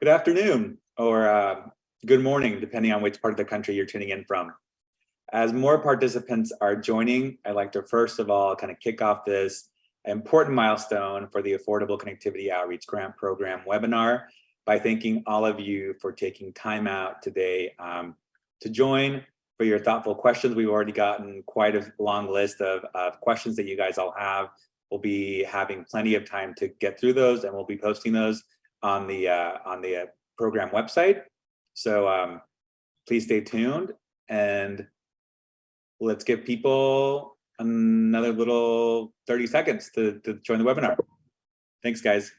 Good afternoon, or good morning, depending on which part of the country you're tuning in from. As more participants are joining, I'd like to first of all kind of kick off this important milestone for the Affordable Connectivity Outreach Grant Program webinar by thanking all of you for taking time out today to join, for your thoughtful questions. We've already gotten quite a long list of questions that you guys all have. We'll be having plenty of time to get through those, and we'll be posting those on the program website. So please stay tuned, and let's give people another little 30 seconds to join the webinar. Thanks, guys.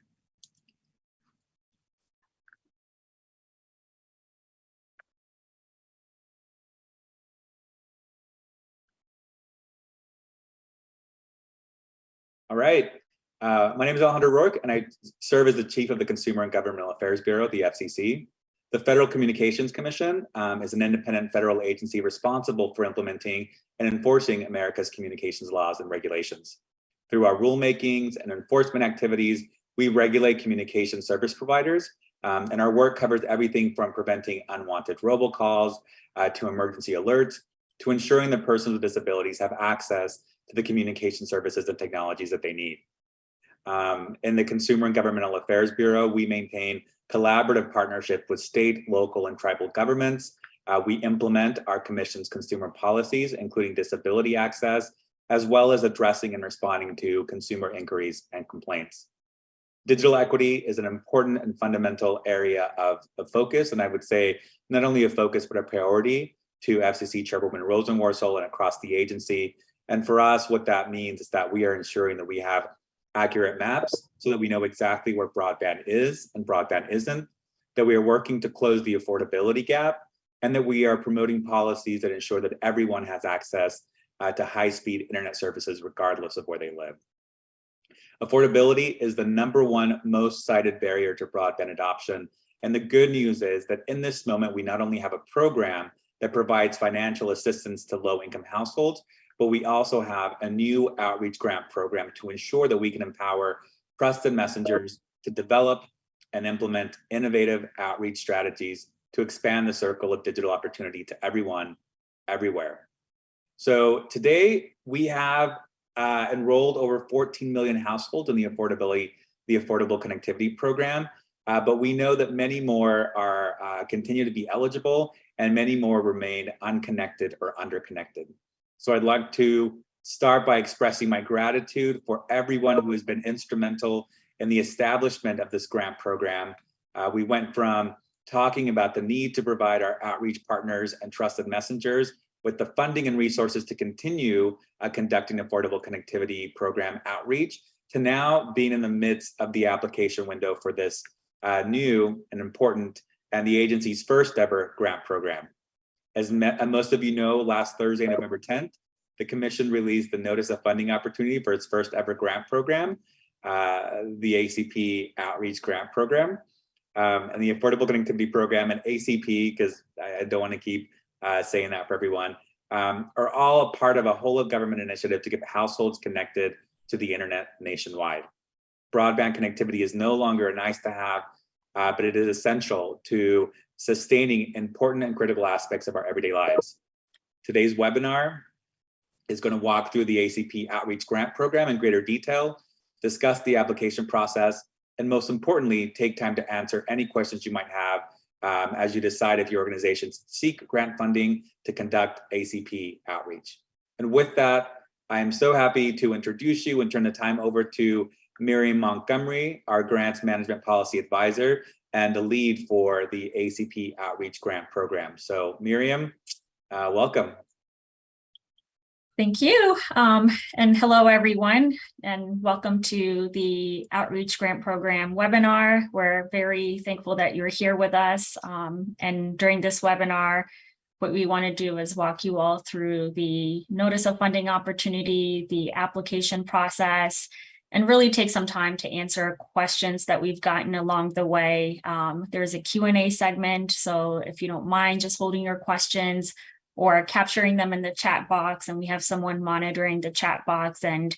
All right. My name is Alejandro Rourke, and I serve as the Chief of the Consumer and Governmental Affairs Bureau, the FCC. The Federal Communications Commission is an independent federal agency responsible for implementing and enforcing America's communications laws and regulations. Through our rulemakings and enforcement activities, we regulate communication service providers, and our work covers everything from preventing unwanted robocalls to emergency alerts, to ensuring that persons with disabilities have access to the communication services and technologies that they need. In the Consumer and Governmental Affairs Bureau, we maintain collaborative partnership with state, local, and tribal governments. We implement our commission's consumer policies, including disability access, as well as addressing and responding to consumer inquiries and complaints. Digital equity is an important and fundamental area of focus, and I would say not only a focus, but a priority to FCC Chairwoman Rosenworcel and across the agency. And for us, what that means is that we are ensuring that we have accurate maps so that we know exactly where broadband is and broadband isn't, that we are working to close the affordability gap, and that we are promoting policies that ensure that everyone has access to high-speed internet services regardless of where they live. Affordability is the #1 most cited barrier to broadband adoption. And the good news is that in this moment, we not only have a program that provides financial assistance to low-income households, but we also have a new outreach grant program to ensure that we can empower trusted messengers to develop and implement innovative outreach strategies to expand the circle of digital opportunity to everyone, everywhere. So today we have enrolled over 14 million households in the Affordable Connectivity Program, but we know that many more are continue to be eligible, and many more remain unconnected or underconnected. So I'd like to start by expressing my gratitude for everyone who has been instrumental in the establishment of this grant program. We went from talking about the need to provide our outreach partners and trusted messengers with the funding and resources to continue conducting Affordable Connectivity Program outreach, to now being in the midst of the application window for this new and important and the agency's first ever grant program. As most of you know, last Thursday, November 10th, the Commission released the Notice of Funding Opportunity for its first ever grant program, the ACP Outreach Grant Program. And the Affordable Connectivity Program and ACP, because I don't want to keep saying that for everyone, are all a part of a whole of government initiative to get households connected to the internet nationwide. Broadband connectivity is no longer a nice to have, but it is essential to sustaining important and critical aspects of our everyday lives. Today's webinar is going to walk through the ACP Outreach Grant Program in greater detail, discuss the application process, and most importantly, take time to answer any questions you might have as you decide if your organizations seek grant funding to conduct ACP outreach. And with that, I am so happy to introduce you and turn the time over to Miriam Montgomery, our Grants Management Policy Advisor and the lead for the ACP Outreach Grant Program. So Miriam, welcome. Thank you. And hello, everyone, and welcome to the Outreach Grant Program webinar. We're very thankful that you're here with us. And during this webinar, what we want to do is walk you all through the Notice of Funding Opportunity, the application process, and really take some time to answer questions that we've gotten along the way. There's a Q&A segment, so if you don't mind just holding your questions or capturing them in the chat box, and we have someone monitoring the chat box, and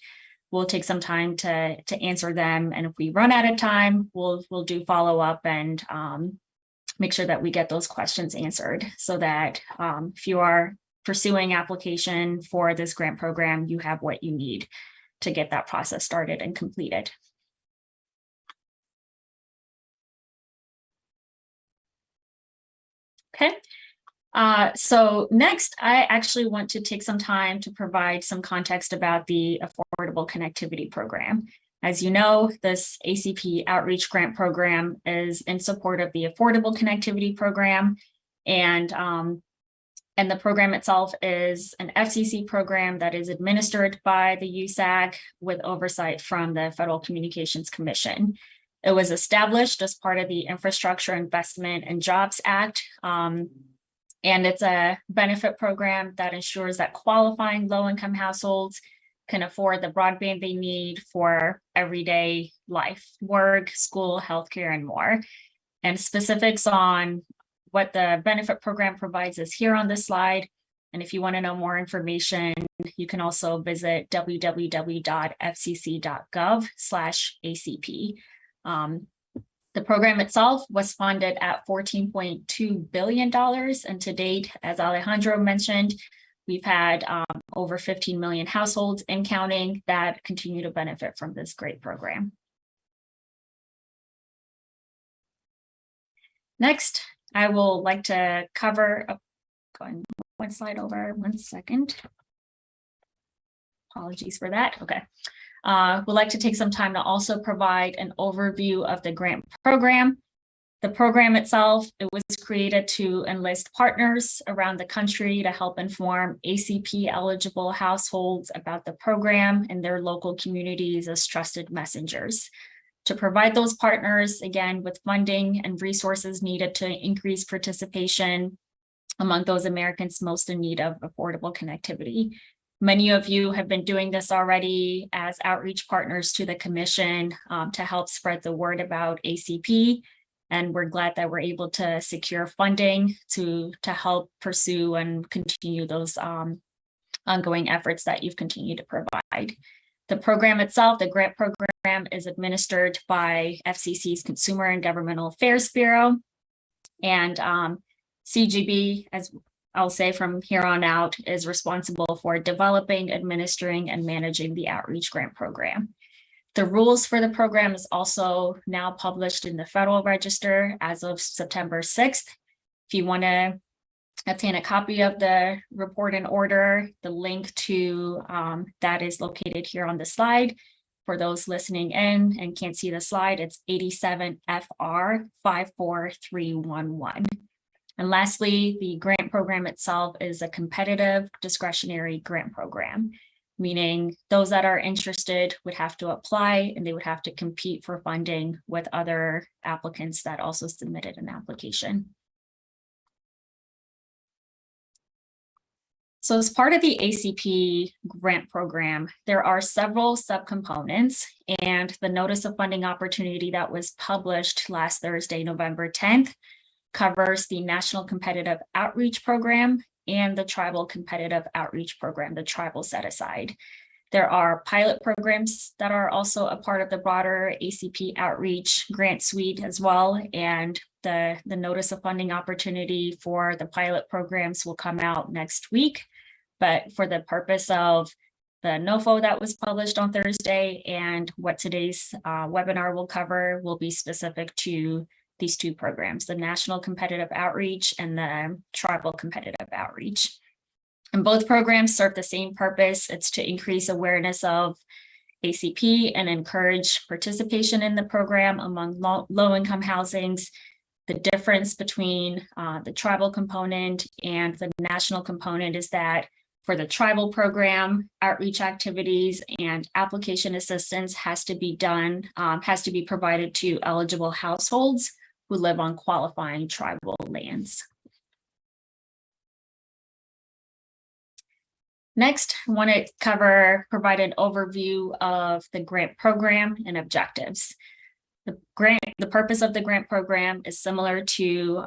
we'll take some time to answer them. And if we run out of time, we'll do follow up and make sure that we get those questions answered so that if you are pursuing application for this grant program, you have what you need to get that process started and completed. Okay. So next, I actually want to take some time to provide some context about the Affordable Connectivity Program. As you know, this ACP Outreach Grant Program is in support of the Affordable Connectivity Program, and the program itself is an FCC program that is administered by the USAC with oversight from the Federal Communications Commission. It was established as part of the Infrastructure Investment and Jobs Act, and it's a benefit program that ensures that qualifying low-income households can afford the broadband they need for everyday life, work, school, healthcare, and more. And specifics on what the benefit program provides is here on this slide. And if you want to know more information, you can also visit www.fcc.gov/ACP. The program itself was funded at $14.2 billion. And to date, as Alejandro mentioned, we've had over 15 million households and counting that continue to benefit from this great program. Next, I will like to cover, going one slide over, 1 second. Apologies for that. Okay. We'd like to take some time to also provide an overview of the grant program. The program itself, it was created to enlist partners around the country to help inform ACP eligible households about the program and their local communities as trusted messengers. To provide those partners, again, with funding and resources needed to increase participation among those Americans most in need of affordable connectivity. Many of you have been doing this already as outreach partners to the Commission to help spread the word about ACP. And we're glad that we're able to secure funding to help pursue and continue those ongoing efforts that you've continued to provide. The program itself, the grant program, is administered by FCC's Consumer and Governmental Affairs Bureau. And CGB, as I'll say from here on out, is responsible for developing, administering, and managing the outreach grant program. The rules for the program is also now published in the Federal Register as of September 6th. If you want to obtain a copy of the report and order, the link to that is located here on the slide. For those listening in and can't see the slide, it's 87 FR 54311. And lastly, the grant program itself is a competitive discretionary grant program, meaning those that are interested would have to apply and they would have to compete for funding with other applicants that also submitted an application. So as part of the ACP grant program, there are several subcomponents, and the Notice of Funding Opportunity that was published last Thursday, November 10th, covers the National Competitive Outreach Program and the Tribal Competitive Outreach Program, the Tribal Set-Aside. There are pilot programs that are also a part of the broader ACP Outreach grant suite as well, and the Notice of Funding Opportunity for the pilot programs will come out next week. But for the purpose of the NOFO that was published on Thursday and what today's webinar will cover will be specific to these two programs, the National Competitive Outreach and the Tribal Competitive Outreach. And both programs serve the same purpose. It's to increase awareness of ACP and encourage participation in the program among low-income housings. The difference between the tribal component and the national component is that for the tribal program, outreach activities and application assistance has to be provided to eligible households who live on qualifying tribal lands. Next, I want to provide an overview of the grant program and objectives. The purpose of the grant program is similar to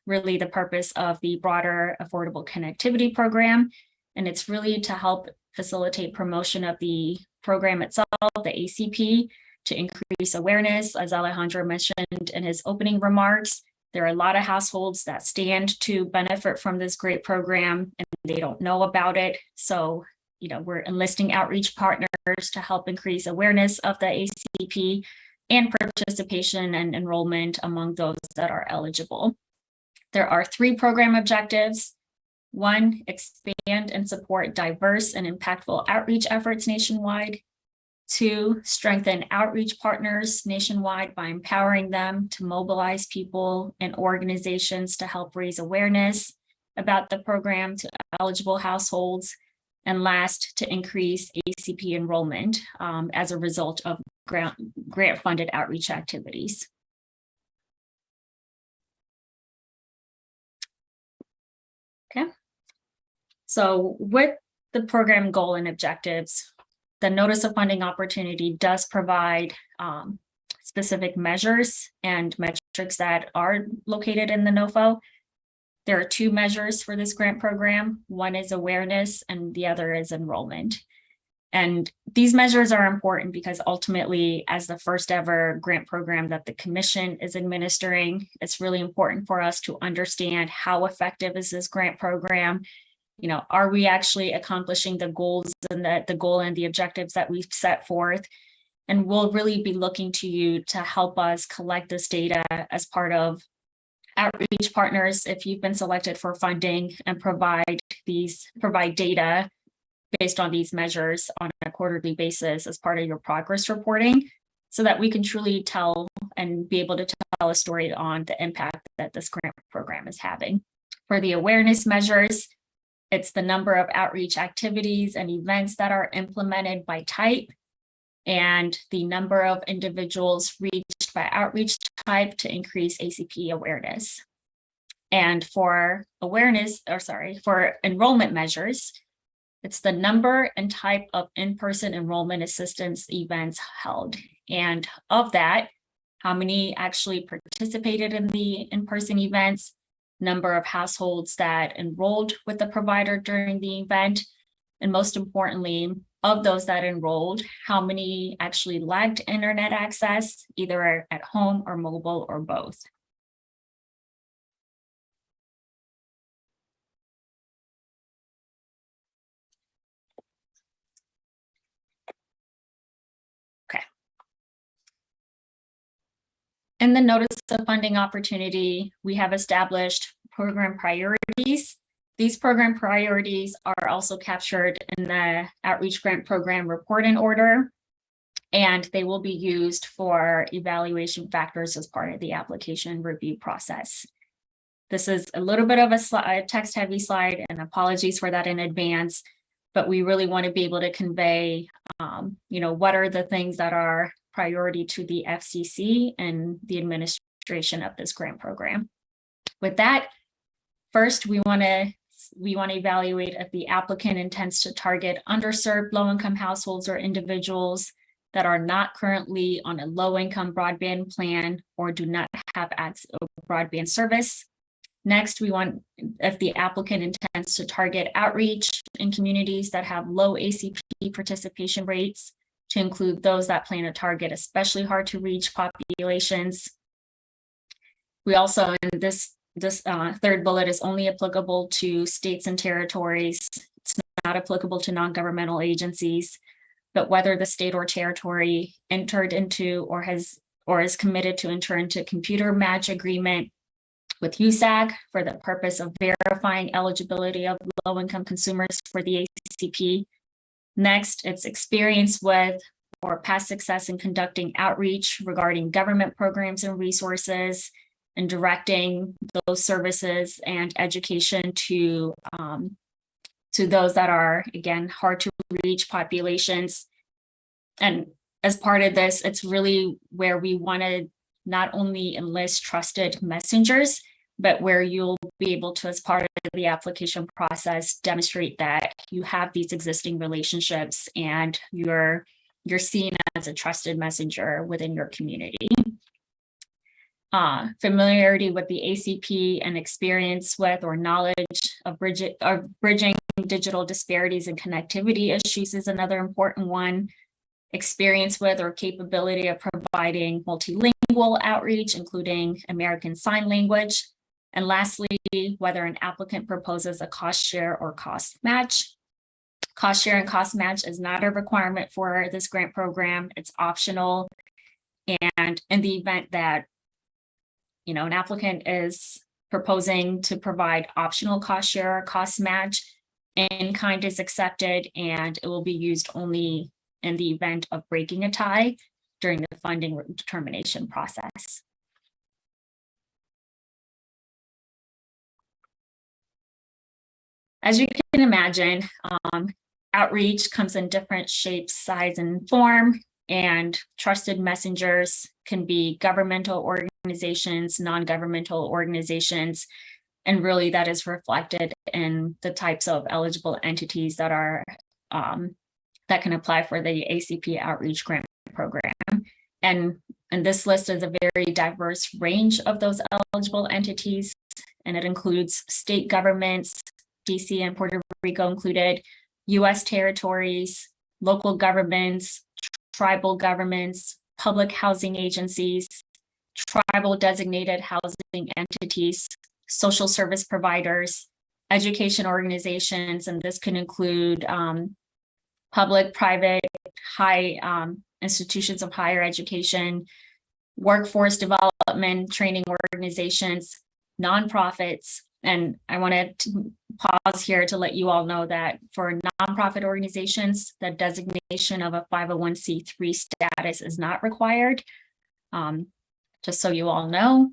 really the purpose of the broader Affordable Connectivity Program, and it's really to help facilitate promotion of the program itself, the ACP, to increase awareness. As Alejandro mentioned in his opening remarks, there are a lot of households that stand to benefit from this great program and they don't know about it. So, we're enlisting outreach partners to help increase awareness of the ACP and participation and enrollment among those that are eligible. There are 3 program objectives. 1, expand and support diverse and impactful outreach efforts nationwide. 2, strengthen outreach partners nationwide by empowering them to mobilize people and organizations to help raise awareness about the program to eligible households. And last, to increase ACP enrollment as a result of grant-funded outreach activities. Okay. So with the program goal and objectives, the Notice of Funding Opportunity does provide specific measures and metrics that are located in the NOFO. There are 2 measures for this grant program. One is awareness and the other is enrollment. And these measures are important because ultimately, as the first ever grant program that the Commission is administering, it's really important for us to understand how effective is this grant program. Are we actually accomplishing the goals and the goal and the objectives that we've set forth? And we'll really be looking to you to help us collect this data as part of outreach partners if you've been selected for funding, and provide data based on these measures on a quarterly basis as part of your progress reporting, so that we can truly tell and be able to tell a story on the impact that this grant program is having. For the awareness measures, it's the number of outreach activities and events that are implemented by type, and the number of individuals reached by outreach type to increase ACP awareness. And for enrollment measures, it's the number and type of in-person enrollment assistance events held. And of that, how many actually participated in the in-person events, number of households that enrolled with the provider during the event, and most importantly, of those that enrolled, how many actually lacked internet access, either at home or mobile or both. Okay. In the Notice of Funding Opportunity, we have established program priorities. These program priorities are also captured in the Outreach Grant Program Report and Order, and they will be used for evaluation factors as part of the application review process. This is a little bit of a text-heavy slide, and apologies for that in advance, but we really want to be able to convey, what are the things that are priority to the FCC and the administration of this grant program. With that, first, we want to evaluate if the applicant intends to target underserved low-income households or individuals that are not currently on a low-income broadband plan or do not have access to broadband service. Next, we want if the applicant intends to target outreach in communities that have low ACP participation rates, to include those that plan to target especially hard to reach populations. We also, in this third bullet, is only applicable to states and territories. It's not applicable to non-governmental agencies, but whether the state or territory entered into or is committed to enter into computer match agreement with USAC for the purpose of verifying eligibility of low-income consumers for the ACP. Next, it's experience with or past success in conducting outreach regarding government programs and resources, and directing those services and education to those that are, again, hard to reach populations. And as part of this, it's really where we want to not only enlist trusted messengers, but where you'll be able to, as part of the application process, demonstrate that you have these existing relationships and you're seen as a trusted messenger within your community. Familiarity with the ACP and experience with or knowledge of bridging digital disparities and connectivity issues is another important one. experience with or capability of providing multilingual outreach, including American Sign Language. And lastly, whether an applicant proposes a cost share or cost match. Cost share and cost match is not a requirement for this grant program. It's optional. And in the event that, an applicant is proposing to provide optional cost share or cost match, in kind is accepted, and it will be used only in the event of breaking a tie during the funding determination process. As you can imagine, outreach comes in different shapes, size, and form, and trusted messengers can be governmental organizations, non-governmental organizations, and really that is reflected in the types of eligible entities that are that can apply for the ACP Outreach Grant Program. And this list is a very diverse range of those eligible entities, and it includes state governments, DC and Puerto Rico included, US territories, local governments, tribal governments, public housing agencies, tribal designated housing entities, social service providers, education organizations, and this can include public, private, high institutions of higher education, workforce development, training organizations, nonprofits. And I wanted to pause here to let you all know that for nonprofit organizations, the designation of a 501c3 status is not required. Just so you all know,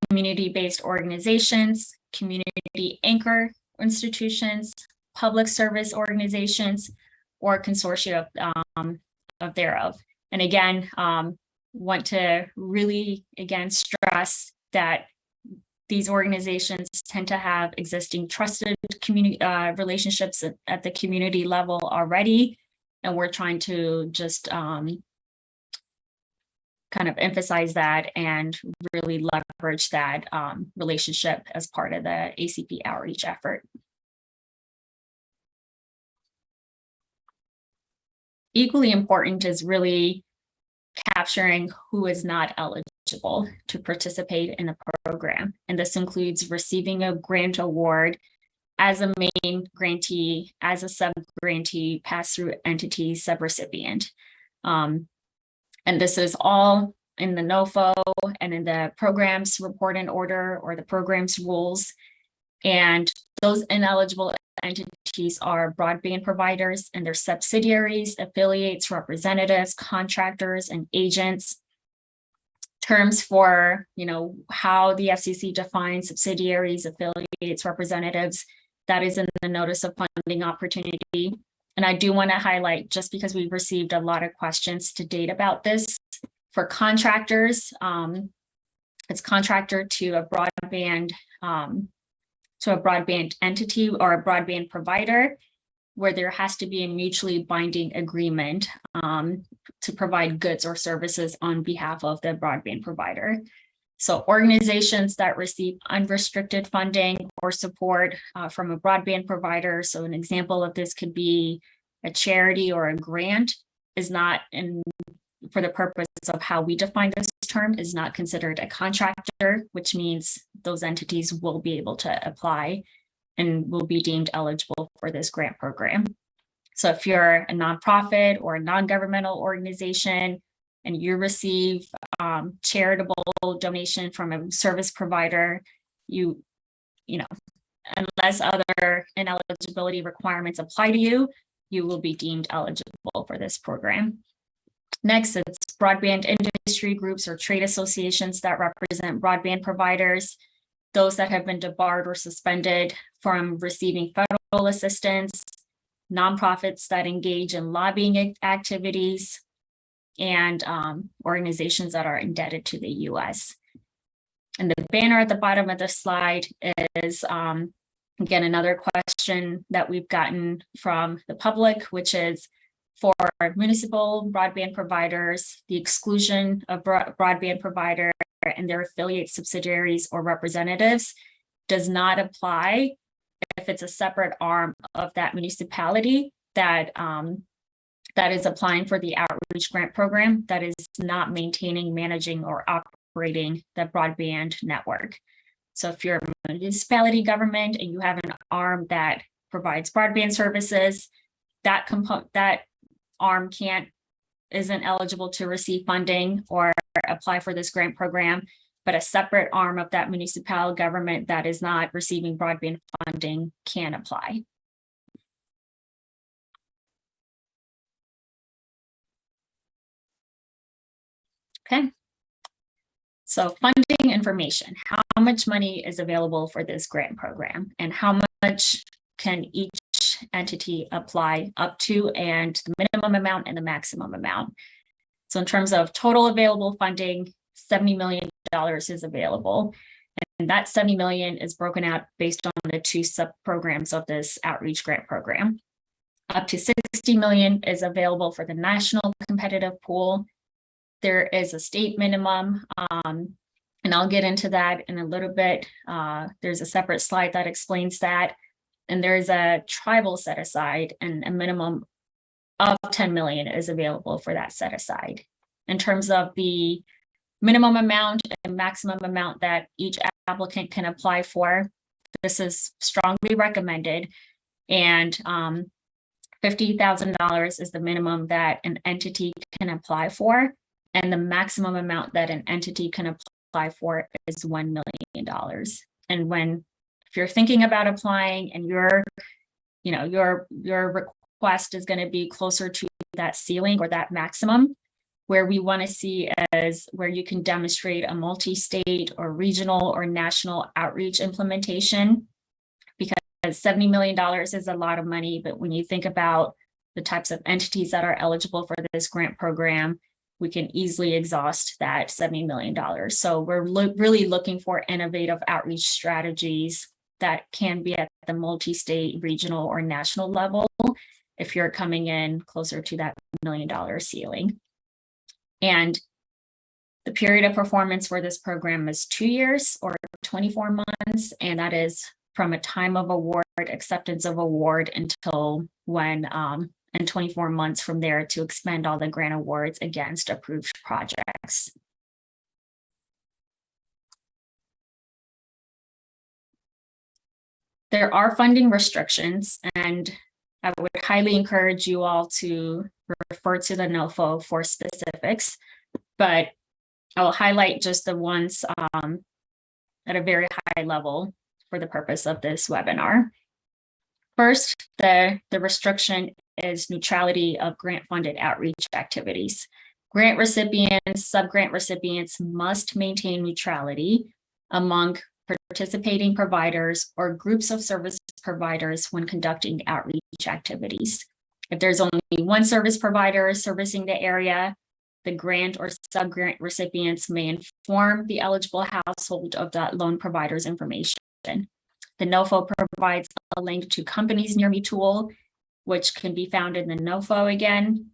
community-based organizations, community anchor institutions, public service organizations, or consortia of thereof. And again, want to really, again, stress that these organizations tend to have existing trusted community relationships at the community level already. And we're trying to just kind of emphasize that and really leverage that relationship as part of the ACP outreach effort. Equally important is really capturing who is not eligible to participate in the program. And this includes receiving a grant award as a main grantee, as a sub-grantee, pass-through entity, subrecipient. And this is all in the NOFO and in the program's report and order or the program's rules. And those ineligible entities are broadband providers and their subsidiaries, affiliates, representatives, contractors, and agents. Terms for, how the FCC defines subsidiaries, affiliates, representatives, that is in the notice of funding opportunity. And I do want to highlight, just because we've received a lot of questions to date about this, for contractors, it's contractor to a broadband entity or a broadband provider, where there has to be a mutually binding agreement to provide goods or services on behalf of the broadband provider. So organizations that receive unrestricted funding or support from a broadband provider, so an example of this could be a charity or a grant, is not, for the purpose of how we define this term, is not considered a contractor, which means those entities will be able to apply and will be deemed eligible for this grant program. So if you're a nonprofit or a non-governmental organization and you receive charitable donation from a service provider, unless other ineligibility requirements apply to you, you will be deemed eligible for this program. Next, it's broadband industry groups or trade associations that represent broadband providers, those that have been debarred or suspended from receiving federal assistance, nonprofits that engage in lobbying activities, and organizations that are indebted to the US. And the banner at the bottom of the slide is, again, another question that we've gotten from the public, which is, for municipal broadband providers, the exclusion of broadband provider and their affiliate subsidiaries or representatives does not apply if it's a separate arm of that municipality that that is applying for the outreach grant program that is not maintaining, managing, or operating the broadband network. So if you're a municipality government and you have an arm that provides broadband services, that arm isn't eligible to receive funding or apply for this grant program, but a separate arm of that municipal government that is not receiving broadband funding can apply. Okay. So funding information, how much money is available for this grant program and how much can each entity apply up to, and the minimum amount and the maximum amount. So in terms of total available funding, $70 million is available. And that 70 million is broken out based on the two sub-programs of this outreach grant program. Up to 60 million is available for the national competitive pool. There is a state minimum, and I'll get into that in a little bit. There's a separate slide that explains that. And there's a tribal set aside, and a minimum of 10 million is available for that set aside. In terms of the minimum amount and maximum amount that each applicant can apply for, this is strongly recommended. And $50,000 is the minimum that an entity can apply for. And the maximum amount that an entity can apply for is $1 million. And if you're thinking about applying and your request is going to be closer to that ceiling or that maximum, where we want to see as where you can demonstrate a multi-state or regional or national outreach implementation, because $70 million is a lot of money. But when you think about the types of entities that are eligible for this grant program, we can easily exhaust that $70 million. So we're really looking for innovative outreach strategies that can be at the multi-state, regional, or national level if you're coming in closer to that $1 million ceiling. And the period of performance for this program is 2 years or 24 months, and that is from a time of award, acceptance of award, until when, and 24 months from there to expend all the grant awards against approved projects. There are funding restrictions, and I would highly encourage you all to refer to the NOFO for specifics, but I'll highlight just the ones at a very high level for the purpose of this webinar. First, the restriction is neutrality of grant-funded outreach activities. Grant recipients, sub-grant recipients must maintain neutrality among participating providers or groups of service providers when conducting outreach activities. If there's only one service provider servicing the area, the grant or sub-grant recipients may inform the eligible household of that loan provider's information. The NOFO provides a link to Companies Near Me tool, which can be found in the NOFO again.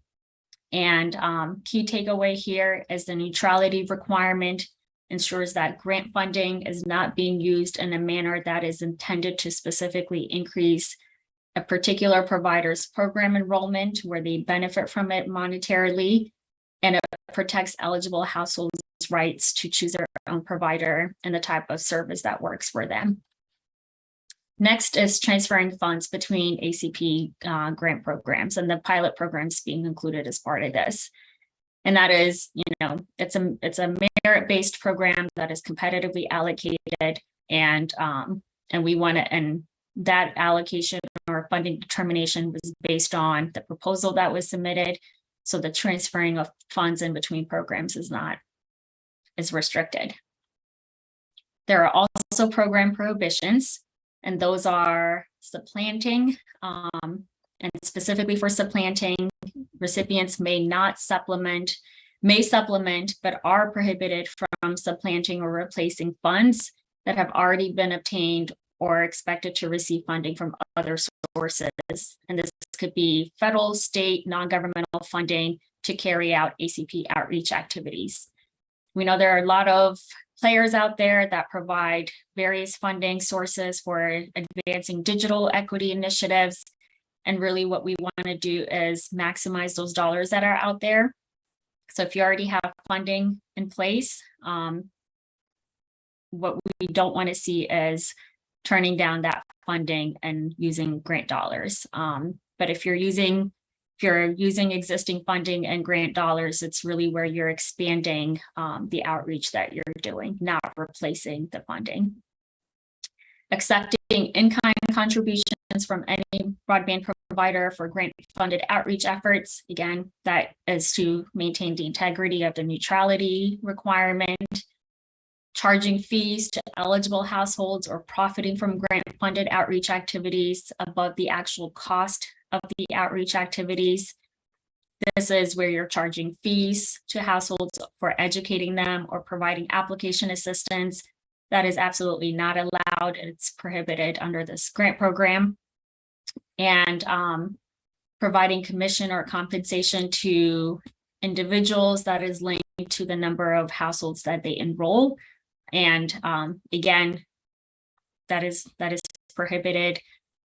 And key takeaway here is the neutrality requirement ensures that grant funding is not being used in a manner that is intended to specifically increase a particular provider's program enrollment where they benefit from it monetarily, and it protects eligible households' rights to choose their own provider and the type of service that works for them. Next is transferring funds between ACP grant programs, and the pilot programs being included as part of this. And that is, it's a merit-based program that is competitively allocated, and that allocation or funding determination was based on the proposal that was submitted. So the transferring of funds in between programs is restricted. There are also program prohibitions, and those are supplanting, and specifically for supplanting, recipients may supplement, but are prohibited from supplanting or replacing funds that have already been obtained or expected to receive funding from other sources. And this could be federal, state, non-governmental funding to carry out ACP outreach activities. We know there are a lot of players out there that provide various funding sources for advancing digital equity initiatives. And really what we want to do is maximize those dollars that are out there. So if you already have funding in place, what we don't want to see is turning down that funding and using grant dollars. But if you're using existing funding and grant dollars, it's really where you're expanding the outreach that you're doing, not replacing the funding. Accepting in-kind contributions from any broadband provider for grant-funded outreach efforts. Again, that is to maintain the integrity of the neutrality requirement. Charging fees to eligible households or profiting from grant-funded outreach activities above the actual cost of the outreach activities. This is where you're charging fees to households for educating them or providing application assistance. That is absolutely not allowed. It's prohibited under this grant program. And providing commission or compensation to individuals that is linked to the number of households that they enroll. And again, that is prohibited.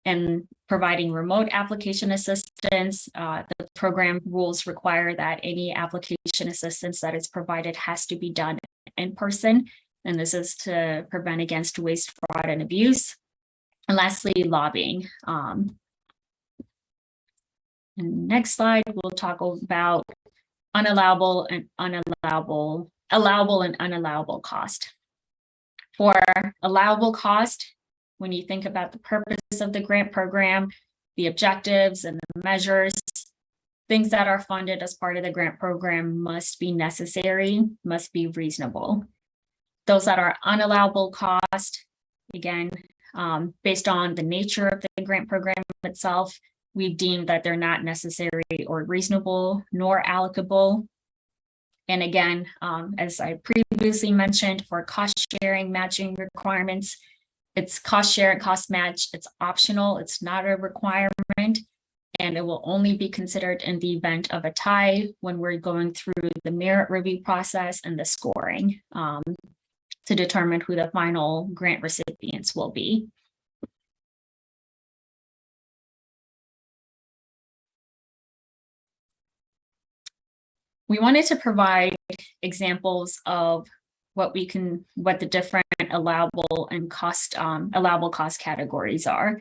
And providing remote application assistance, the program rules require that any application assistance that is provided has to be done in person. And this is to prevent against waste, fraud, and abuse. And lastly, lobbying. And next slide, we'll talk about allowable and unallowable cost. For allowable cost, when you think about the purpose of the grant program, the objectives and the measures, things that are funded as part of the grant program must be necessary, must be reasonable. Those that are unallowable cost, again, based on the nature of the grant program itself, we've deemed that they're not necessary or reasonable nor allocable. And again, as I previously mentioned, for cost sharing matching requirements, it's cost share and cost match. It's optional. It's not a requirement. And it will only be considered in the event of a tie when we're going through the merit review process and the scoring to determine who the final grant recipients will be. We wanted to provide examples of what the different allowable and allowable cost categories are.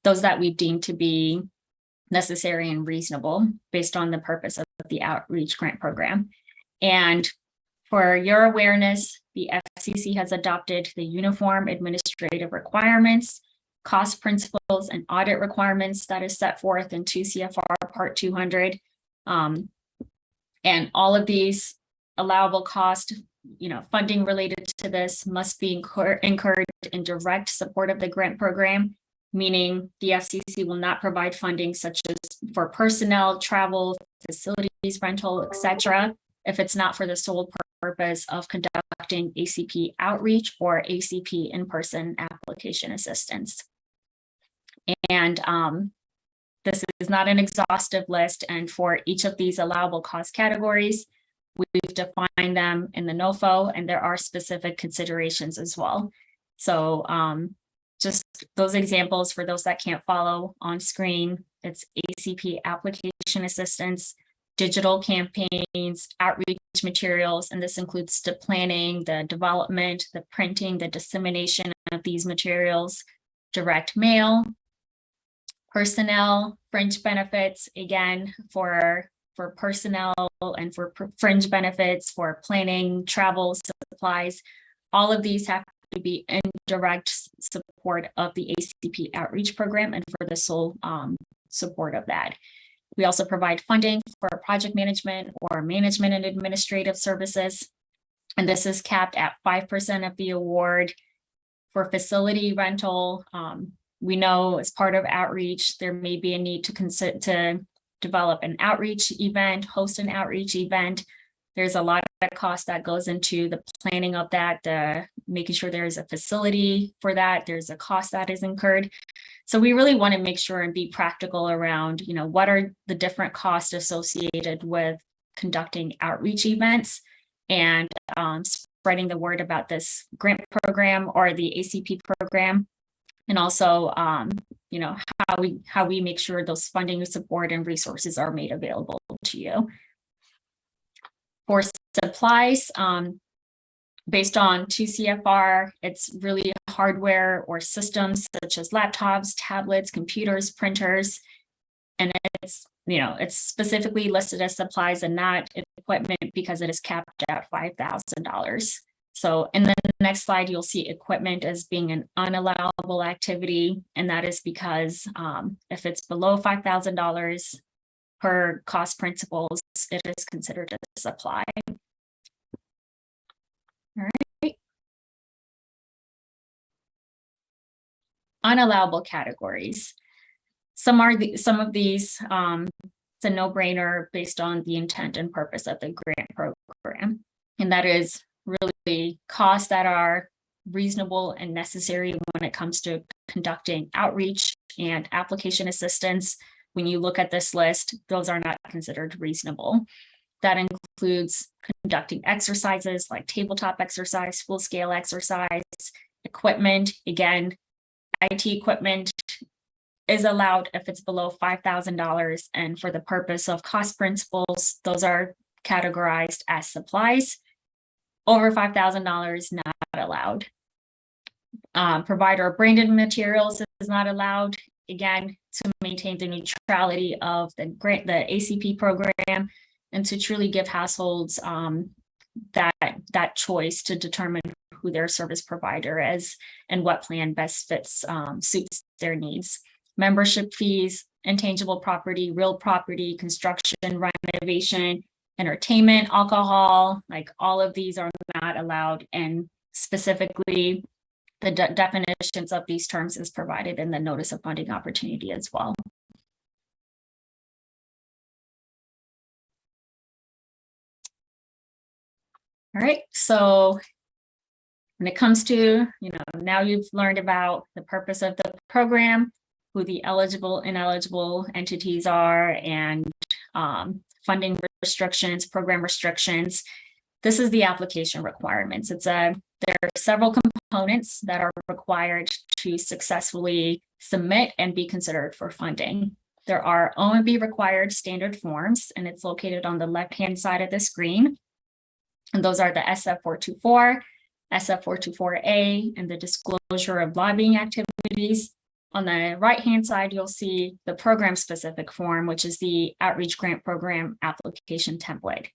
Those that we deem to be necessary and reasonable based on the purpose of the outreach grant program. And for your awareness, the FCC has adopted the Uniform Administrative Requirements, Cost Principles, and Audit Requirements that is set forth in 2 CFR Part 200. And all of these allowable cost, funding related to this must be incurred in direct support of the grant program, meaning the FCC will not provide funding such as for personnel, travel, facilities, rental, etc., if it's not for the sole purpose of conducting ACP outreach or ACP in-person application assistance. And this is not an exhaustive list, and for each of these allowable cost categories, we've defined them in the NOFO, and there are specific considerations as well. So just those examples for those that can't follow on screen, it's ACP application assistance, digital campaigns, outreach materials, and this includes the planning, the development, the printing, the dissemination of these materials, direct mail, personnel, fringe benefits, again, for personnel and for fringe benefits, for planning, travel, supplies. All of these have to be in direct support of the ACP outreach program and for the sole support of that. We also provide funding for project management or management and administrative services. And this is capped at 5% of the award. For facility rental, we know as part of outreach, there may be a need to develop an outreach event, host an outreach event. There's a lot of cost that goes into the planning of that, making sure there's a facility for that. There's a cost that is incurred. So we really want to make sure and be practical around, what are the different costs associated with conducting outreach events and spreading the word about this grant program or the ACP program. And also, how we make sure those funding support and resources are made available to you. For supplies, based on 2 CFR, it's really hardware or systems such as laptops, tablets, computers, printers, and it's specifically listed as supplies and not equipment because it is capped at $5,000. So in the next slide, you'll see equipment as being an unallowable activity, and that is because if it's below $5,000 per cost principles, it is considered a supply. All right. Unallowable categories. Some of these, it's a no-brainer based on the intent and purpose of the grant program, and that is really costs that are reasonable and necessary when it comes to conducting outreach and application assistance. When you look at this list, those are not considered reasonable. That includes conducting exercises like tabletop exercise, full-scale exercise, equipment. Again, IT equipment is allowed if it's below $5,000, and for the purpose of cost principles, those are categorized as supplies. Over $5,000, not allowed. Provider of branded materials is not allowed, again, to maintain the neutrality of the ACP program and to truly give households that choice to determine who their service provider is and what plan best suits their needs. Membership fees, intangible property, real property, construction, renovation, entertainment, alcohol, like all of these are not allowed, and specifically the definitions of these terms is provided in the notice of funding opportunity as well. All right, so when it comes to, now you've learned about the purpose of the program, who the eligible, ineligible entities are, and funding restrictions, program restrictions. This is the application requirements. There are several components that are required to successfully submit and be considered for funding. There are OMB required standard forms, and it's located on the left-hand side of the screen. And those are the SF424, SF424A, and the disclosure of lobbying activities. On the right-hand side, you'll see the program-specific form, which is the Outreach Grant Program application template.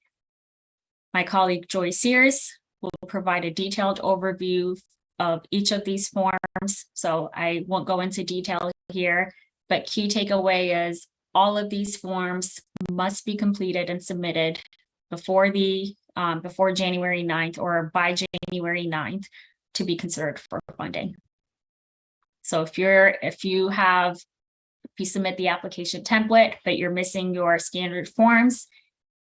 My colleague Joy Sears will provide a detailed overview of each of these forms, so I won't go into detail here, but key takeaway is all of these forms must be completed and submitted before January 9th or by January 9th to be considered for funding. So if you submit the application template, but you're missing your standard forms,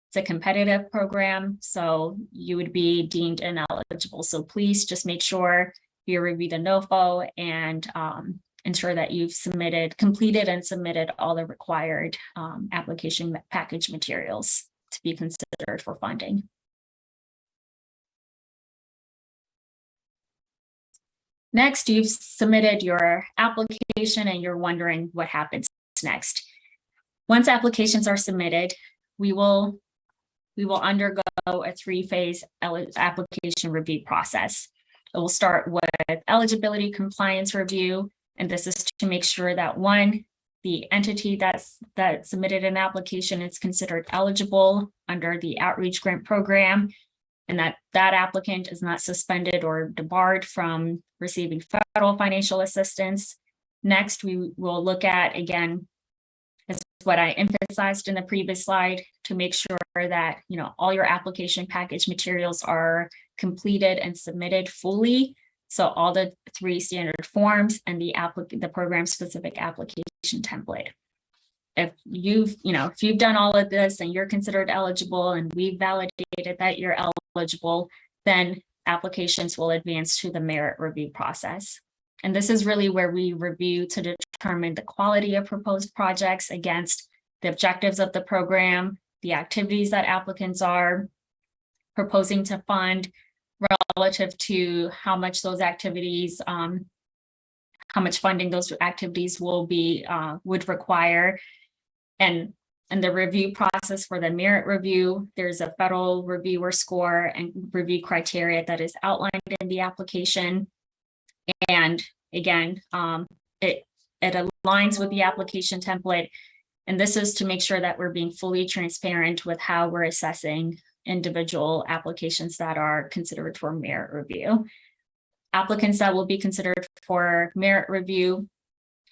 it's a competitive program, so you would be deemed ineligible. So please just make sure you review the NOFO and ensure that you've completed and submitted all the required application package materials to be considered for funding. Next, you've submitted your application and you're wondering what happens next. Once applications are submitted, we will undergo a 3-phase application review process. It will start with eligibility compliance review, and this is to make sure that one, the entity that submitted an application is considered eligible under the Outreach Grant Program, and that applicant is not suspended or debarred from receiving federal financial assistance. Next, we will look at, again, is what I emphasized in the previous slide, to make sure that all your application package materials are completed and submitted fully. So all the 3 standard forms and the program specific application template. If you've done all of this and you're considered eligible and we've validated that you're eligible, then applications will advance to the merit review process. And this is really where we review to determine the quality of proposed projects against the objectives of the program, the activities that applicants are proposing to fund relative to how much those activities, how much funding those activities will be, would require. And the review process for the merit review, there's a federal reviewer score and review criteria that is outlined in the application. And again, it aligns with the application template. And this is to make sure that we're being fully transparent with how we're assessing individual applications that are considered for merit review. Applicants that will be considered for merit review,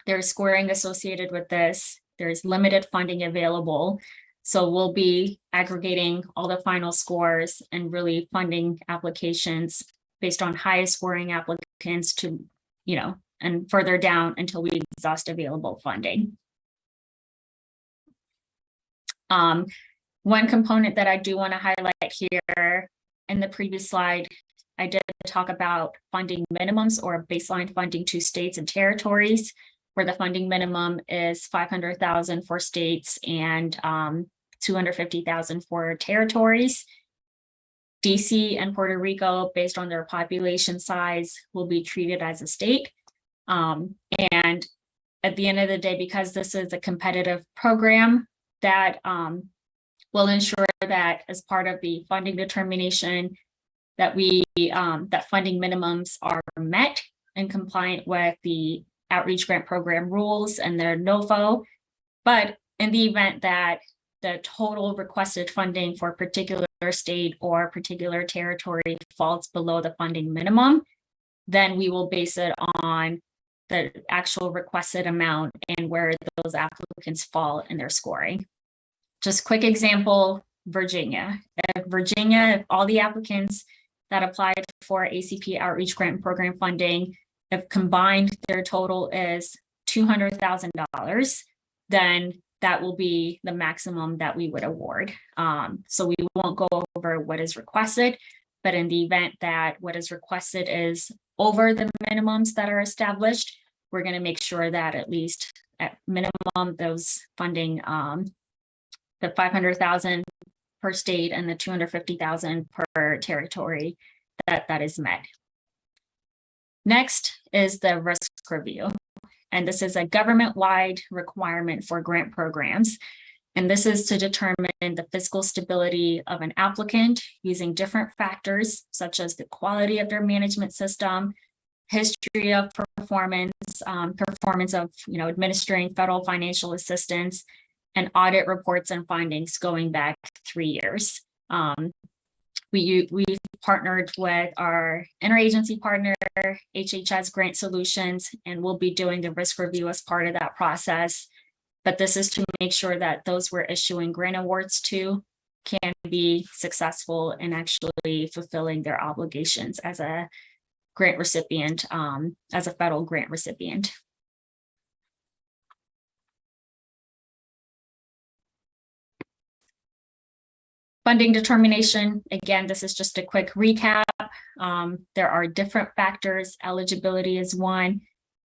there's scoring associated with this. There's limited funding available. So we'll be aggregating all the final scores and really funding applications based on highest scoring applicants to, and further down until we exhaust available funding. One component that I do want to highlight here, in the previous slide, I did talk about funding minimums or baseline funding to states and territories, where the funding minimum is $500,000 for states and $250,000 for territories. DC and Puerto Rico, based on their population size, will be treated as a state. And at the end of the day, because this is a competitive program, that will ensure that as part of the funding determination, that that funding minimums are met and compliant with the outreach grant program rules and their NOFO. But in the event that the total requested funding for a particular state or particular territory falls below the funding minimum, then we will base it on the actual requested amount and where those applicants fall in their scoring. Just quick example, Virginia. If all the applicants that applied for ACP outreach grant program funding, if combined their total is $200,000, then that will be the maximum that we would award. So we won't go over what is requested, but in the event that what is requested is over the minimums that are established, we're going to make sure that at least at minimum those funding, the $500,000 per state and the $250,000 per territory, that is met. Next is the risk review. And this is a government-wide requirement for grant programs. And this is to determine the fiscal stability of an applicant using different factors, such as the quality of their management system, history of performance, performance of administering federal financial assistance, and audit reports and findings going back 3 years. We partnered with our interagency partner, HHS Grant Solutions, and we'll be doing the risk review as part of that process. But this is to make sure that those we're issuing grant awards to can be successful in actually fulfilling their obligations as a grant recipient, as a federal grant recipient. Funding determination, again, this is just a quick recap. There are different factors. Eligibility is one.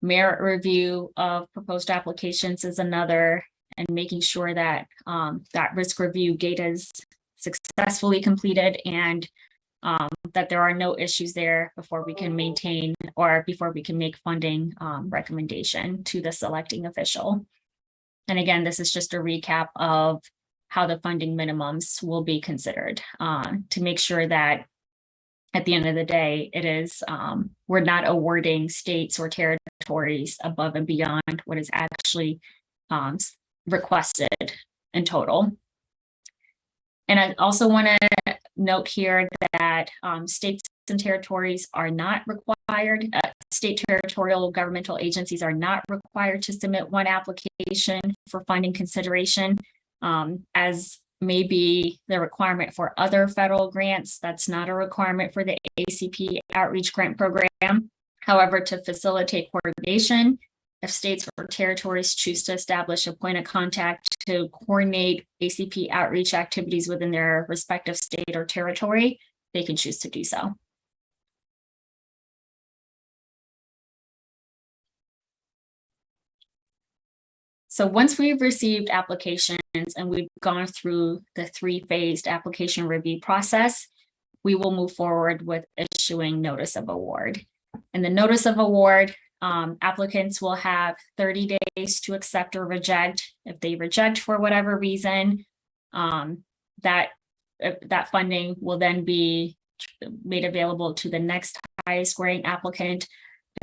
Merit review of proposed applications is another, and making sure that that risk review gate is successfully completed and that there are no issues there before we can maintain or before we can make funding recommendation to the selecting official. And again, this is just a recap of how the funding minimums will be considered to make sure that at the end of the day, it is we're not awarding states or territories above and beyond what is actually requested in total. And I also want to note here that states and territories are not required, state territorial governmental agencies are not required to submit one application for funding consideration. As may be the requirement for other federal grants. That's not a requirement for the ACP outreach grant program. However, to facilitate coordination, if states or territories choose to establish a point of contact to coordinate ACP outreach activities within their respective state or territory, they can choose to do so. So once we've received applications and we've gone through the 3-phased application review process, we will move forward with issuing notice of award. And the notice of award applicants will have 30 days to accept or reject. If they reject for whatever reason, that funding will then be made available to the next highest scoring applicant.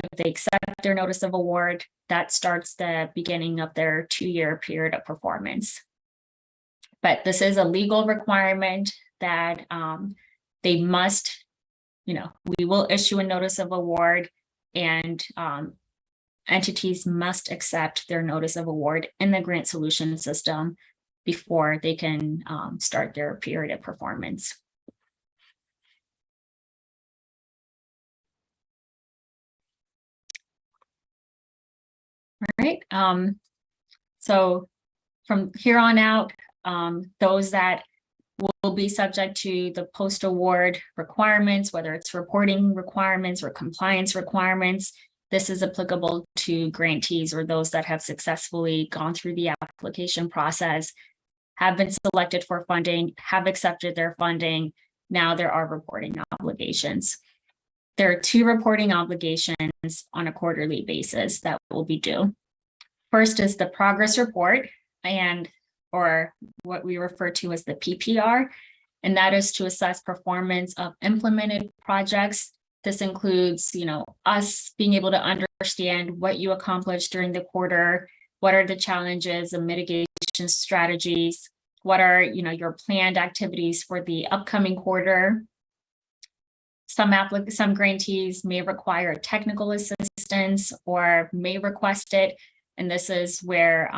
If they accept their notice of award, that starts the beginning of their 2-year period of performance. But this is a legal requirement that they must, we will issue a notice of award, and entities must accept their notice of award in the grant solution system before they can start their period of performance. All right. So from here on out, those that will be subject to the post-award requirements, whether it's reporting requirements or compliance requirements, this is applicable to grantees or those that have successfully gone through the application process, have been selected for funding, have accepted their funding. Now there are reporting obligations. There are 2 reporting obligations on a quarterly basis that will be due. First is the progress report, or what we refer to as the PPR, and that is to assess performance of implemented projects. This includes, us being able to understand what you accomplished during the quarter, what are the challenges and mitigation strategies, what are, your planned activities for the upcoming quarter. Some grantees may require technical assistance or may request it, and this is where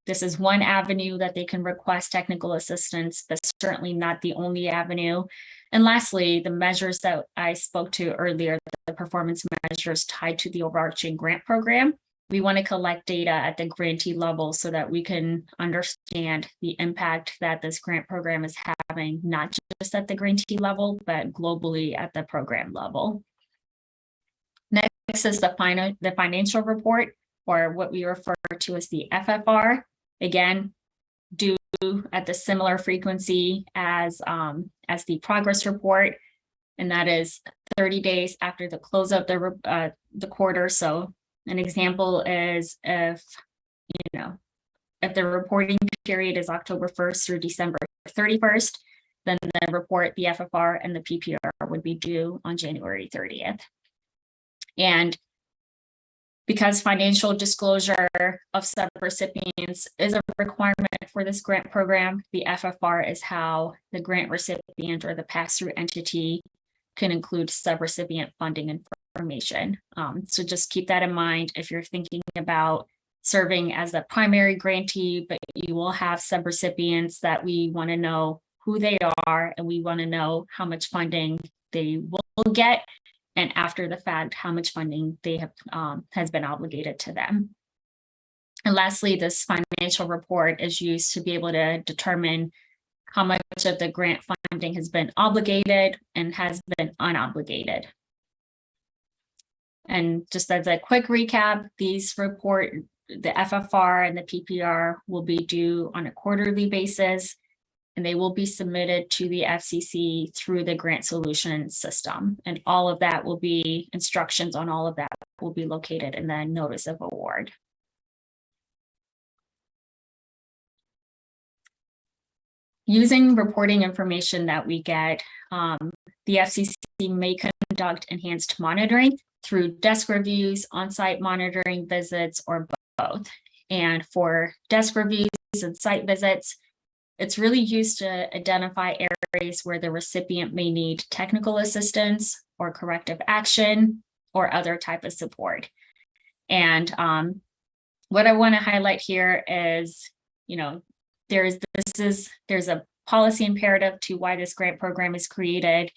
this is one avenue that they can request technical assistance, but certainly not the only avenue. And lastly, the measures that I spoke to earlier, the performance measures tied to the overarching grant program. We want to collect data at the grantee level so that we can understand the impact that this grant program is having, not just at the grantee level, but globally at the program level. Next is the financial report, or what we refer to as the FFR. Again, due at the similar frequency as the progress report, and that is 30 days after the close of the quarter. So an example is if the reporting period is October 1st through December 31st, then the report, the FFR and the PPR would be due on January 30th. And because financial disclosure of subrecipients is a requirement for this grant program, the FFR is how the grant recipient or the pass-through entity can include subrecipient funding information. So just keep that in mind if you're thinking about serving as the primary grantee, but you will have subrecipients that we want to know who they are, and we want to know how much funding they will get, and after the fact, how much funding they have has been obligated to them. And lastly, this financial report is used to be able to determine how much of the grant funding has been obligated and has been unobligated. And just as a quick recap, these report, the FFR and the PPR will be due on a quarterly basis, and they will be submitted to the FCC through the grant solution system. And all of that will be, instructions on all of that will be located in the notice of award. Using reporting information that we get, the FCC may conduct enhanced monitoring through desk reviews, on-site monitoring visits, or both. And for desk reviews and site visits, it's really used to identify areas where the recipient may need technical assistance or corrective action or other type of support. And what I want to highlight here is, there's a policy imperative to why this grant program is created,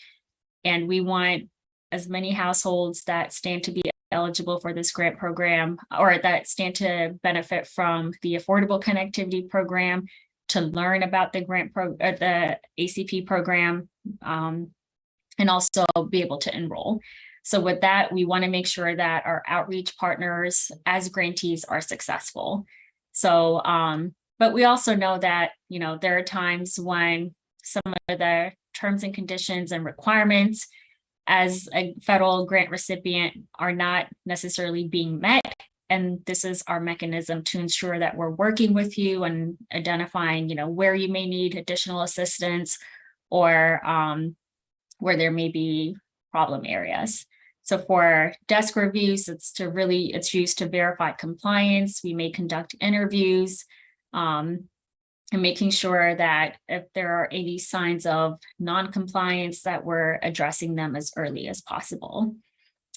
and we want as many households that stand to be eligible for this grant program, or that stand to benefit from the Affordable Connectivity Program, to learn about the the ACP program, and also be able to enroll. So with that, we want to make sure that our outreach partners as grantees are successful. So, but we also know that, there are times when some of the terms and conditions and requirements as a federal grant recipient are not necessarily being met. And this is our mechanism to ensure that we're working with you and identifying, where you may need additional assistance or where there may be problem areas. So for desk reviews, it's used to verify compliance. We may conduct interviews and making sure that if there are any signs of non-compliance, that we're addressing them as early as possible.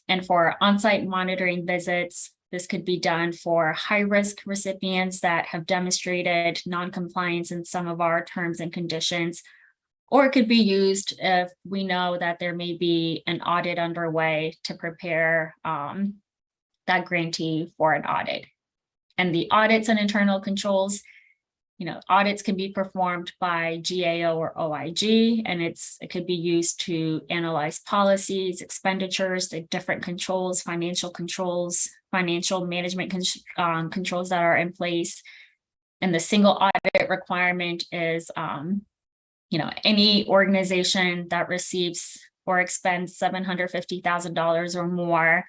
And for on-site monitoring visits, this could be done for high-risk recipients that have demonstrated non-compliance in some of our terms and conditions, or it could be used if we know that there may be an audit underway to prepare that grantee for an audit. And the audits and internal controls, audits can be performed by GAO or OIG, and it could be used to analyze policies, expenditures, the different controls, financial management controls that are in place. And the single audit requirement is, any organization that receives or expends $750,000 or more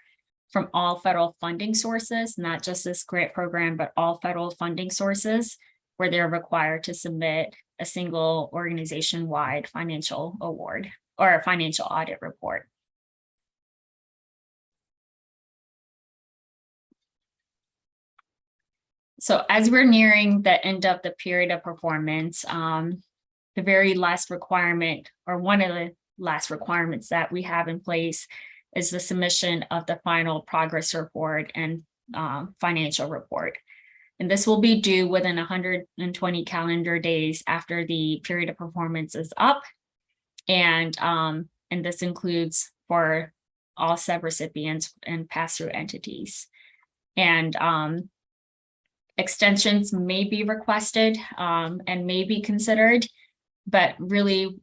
from all federal funding sources, not just this grant program, but all federal funding sources, where they're required to submit a single organization-wide financial award or a financial audit report. So as we're nearing the end of the period of performance, the very last requirement, or one of the last requirements that we have in place, is the submission of the final progress report and financial report. And this will be due within 120 calendar days after the period of performance is up. And this includes for all subrecipients and pass-through entities. And extensions may be requested and may be considered, but really,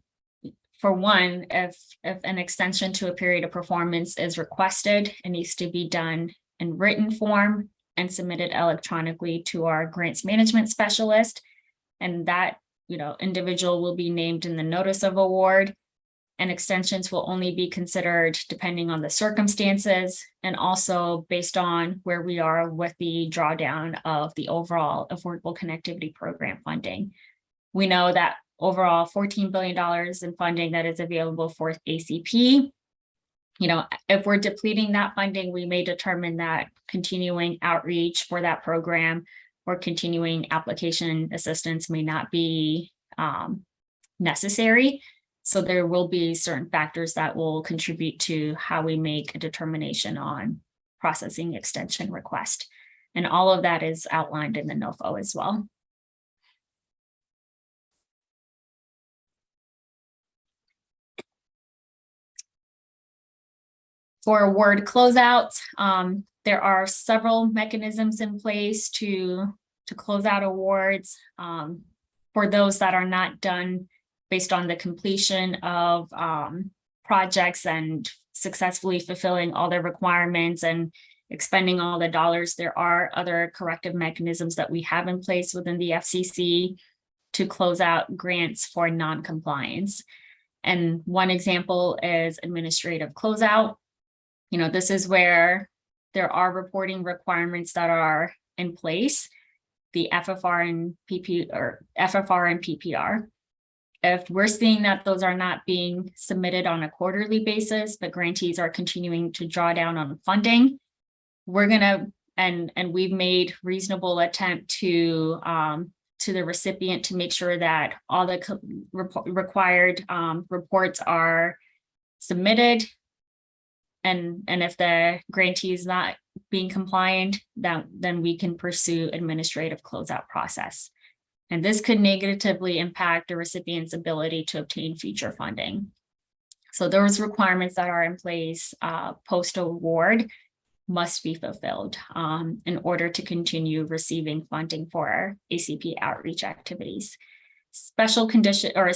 for one, if an extension to a period of performance is requested, it needs to be done in written form and submitted electronically to our grants management specialist. And that, individual will be named in the notice of award, and extensions will only be considered depending on the circumstances and also based on where we are with the drawdown of the overall Affordable Connectivity Program funding. We know that overall $14 billion in funding that is available for ACP. If we're depleting that funding, we may determine that continuing outreach for that program or continuing application assistance may not be necessary. So there will be certain factors that will contribute to how we make a determination on processing extension request. And all of that is outlined in the NOFO as well. For award closeouts, there are several mechanisms in place to close out awards for those that are not done based on the completion of projects and successfully fulfilling all their requirements and expending all the dollars. There are other corrective mechanisms that we have in place within the FCC to close out grants for non-compliance. And one example is administrative closeout. This is where there are reporting requirements that are in place, the FFR and PPR. If we're seeing that those are not being submitted on a quarterly basis, but grantees are continuing to draw down on funding, we're gonna, and we've made reasonable attempt to the recipient to make sure that all the required reports are submitted. And if the grantee is not being compliant, then we can pursue administrative closeout process. And this could negatively impact the recipient's ability to obtain future funding. So those requirements that are in place post-award must be fulfilled in order to continue receiving funding for our ACP outreach activities. Special condition or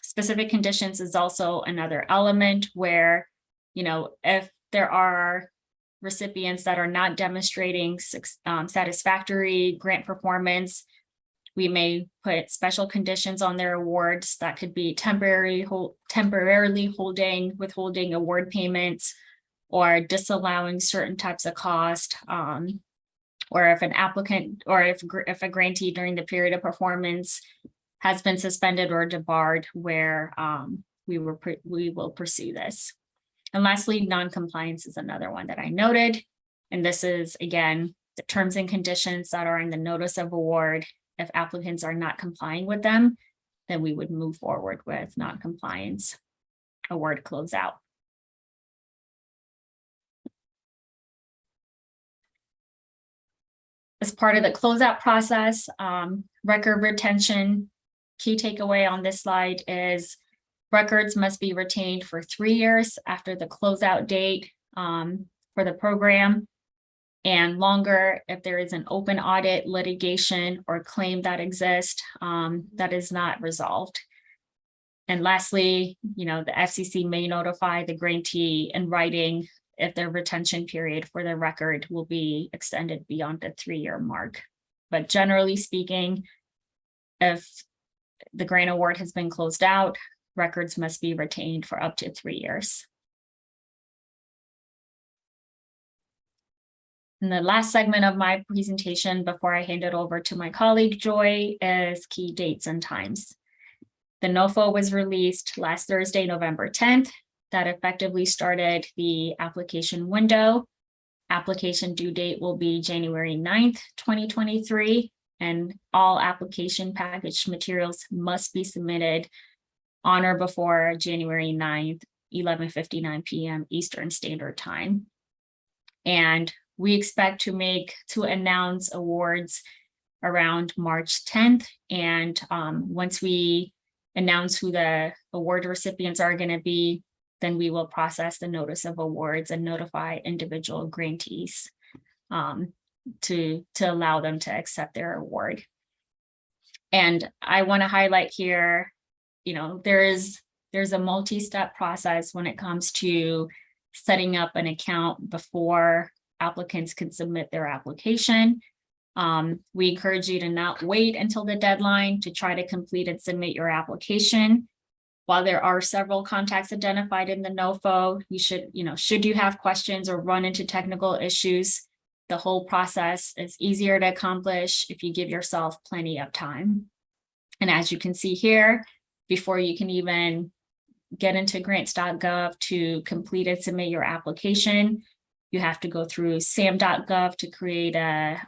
specific conditions is also another element where, if there are recipients that are not demonstrating satisfactory grant performance, We may put special conditions on their awards that could be temporarily withholding award payments, or disallowing certain types of cost, or if an applicant or if a grantee during the period of performance has been suspended or debarred, where we will pursue this. And lastly, non-compliance is another one that I noted. And this is, again, the terms and conditions that are in the notice of award. If applicants are not complying with them, then we would move forward with non-compliance award closeout. As part of the closeout process, record retention, key takeaway on this slide is records must be retained for 3 years after the closeout date for the program, and longer if there is an open audit, litigation, or claim that exists that is not resolved. And lastly, the FCC may notify the grantee in writing if their retention period for the record will be extended beyond the 3-year mark. But generally speaking, if the grant award has been closed out, records must be retained for up to 3 years. And the last segment of my presentation before I hand it over to my colleague Joy is key dates and times. The NOFO was released last Thursday, November 10th. That effectively started the application window. Application due date will be January 9th, 2023, and all application package materials must be submitted on or before January 9th, 11:59 p.m. Eastern Standard Time. And we expect to announce awards around March 10th. And once we announce who the award recipients are going to be, then we will process the notice of awards and notify individual grantees to allow them to accept their award. And I want to highlight here, there's a multi-step process when it comes to setting up an account before applicants can submit their application. We encourage you to not wait until the deadline to try to complete and submit your application. While there are several contacts identified in the NOFO, you should you have questions or run into technical issues, the whole process is easier to accomplish if you give yourself plenty of time. And as you can see here, before you can even get into grants.gov to complete and submit your application, you have to go through sam.gov to create a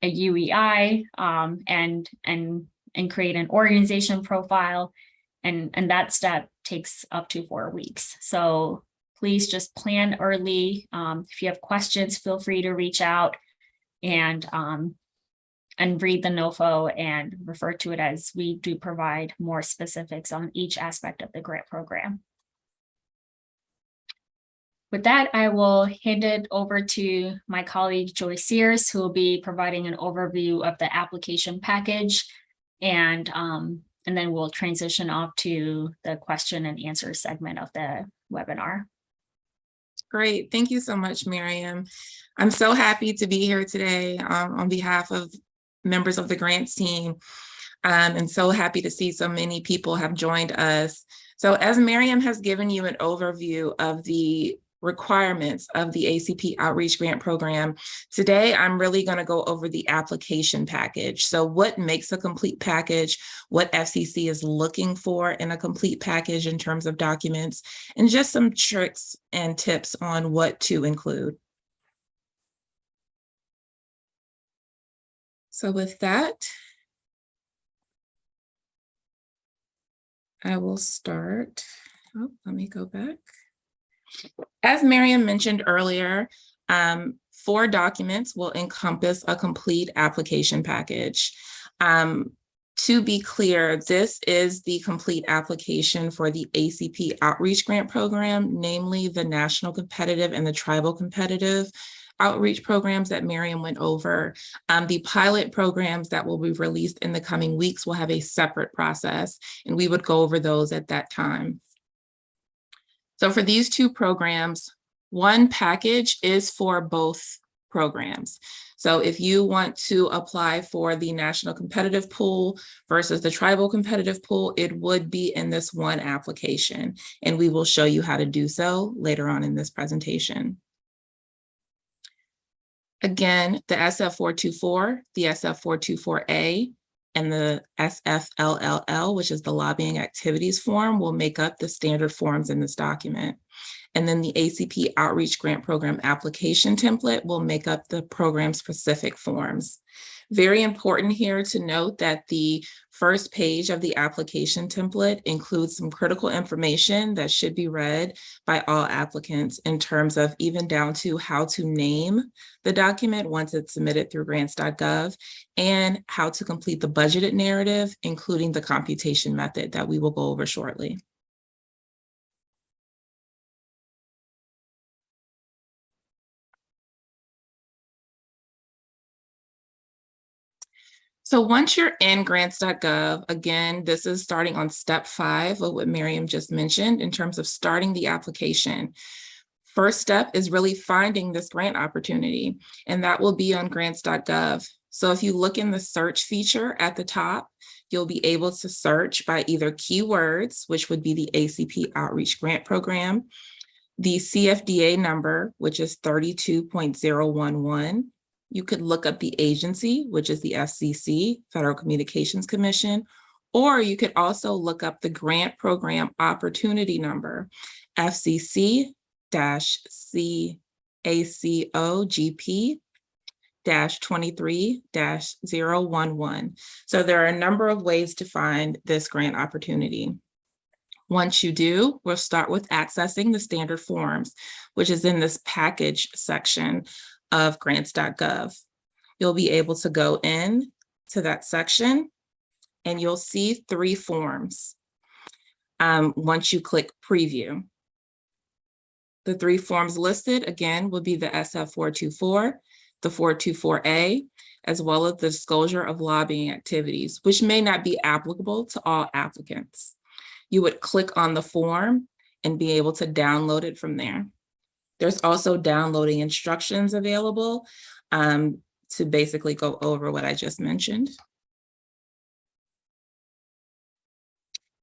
UEI and create an organization profile. And that step takes up to 4 weeks. So please just plan early. If you have questions, feel free to reach out and read the NOFO and refer to it, as we do provide more specifics on each aspect of the grant program. With that, I will hand it over to my colleague Joy Sears, who will be providing an overview of the application package, and then we'll transition off to the question and answer segment of the webinar. Great. Thank you so much, Miriam. I'm so happy to be here today on behalf of members of the grants team, and so happy to see so many people have joined us. So as Miriam has given you an overview of the requirements of the ACP Outreach Grant Program, today I'm really going to go over the application package. So what makes a complete package, what FCC is looking for in a complete package in terms of documents, and just some tricks and tips on what to include. So with that, I will start. Oh, let me go back. As Miriam mentioned earlier, 4 documents will encompass a complete application package. To be clear, this is the complete application for the ACP Outreach Grant Program, namely the National Competitive and the Tribal Competitive Outreach programs that Miriam went over. The pilot programs that will be released in the coming weeks will have a separate process, and we would go over those at that time. So for these 2 programs, one package is for both programs. So if you want to apply for the national competitive pool versus the tribal competitive pool, it would be in this one application, and we will show you how to do so later on in this presentation. Again, the SF424, the SF424A, and the SFLLL, which is the lobbying activities form, will make up the standard forms in this document. And then the ACP Outreach Grant Program application template will make up the program-specific forms. Very important here to note that the first page of the application template includes some critical information that should be read by all applicants in terms of even down to how to name the document once it's submitted through grants.gov and how to complete the budgeted narrative, including the computation method that we will go over shortly. So once you're in grants.gov, again, this is starting on step 5 of what Miriam just mentioned in terms of starting the application. First step is really finding this grant opportunity, and that will be on grants.gov. So if you look in the search feature at the top, you'll be able to search by either keywords, which would be the ACP Outreach Grant Program, the CFDA number, which is 32.011. You could look up the agency, which is the FCC, Federal Communications Commission, or you could also look up the grant program opportunity number, FCC-CACOGP-23-011. So there are a number of ways to find this grant opportunity. Once you do, we'll start with accessing the standard forms, which is in this package section of grants.gov. You'll be able to go in to that section and you'll see 3 forms once you click preview. The 3 forms listed again will be the SF424, the 424A, as well as the disclosure of lobbying activities, which may not be applicable to all applicants. You would click on the form and be able to download it from there. There's also downloading instructions available to basically go over what I just mentioned.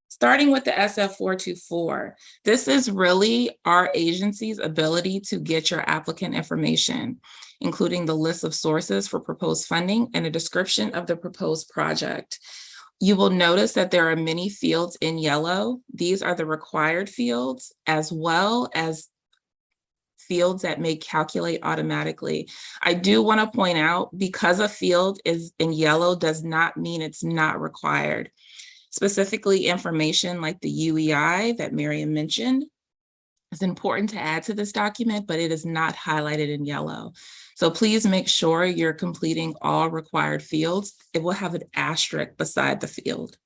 Starting with the SF424, this is really our agency's ability to get your applicant information, including the list of sources for proposed funding and a description of the proposed project. You will notice that there are many fields in yellow. These are the required fields, as well as fields that may calculate automatically. I do want to point out, because a field is in yellow does not mean it's not required. Specifically, information like the UEI that Miriam mentioned is important to add to this document, but it is not highlighted in yellow. So please make sure you're completing all required fields. It will have an asterisk beside the field.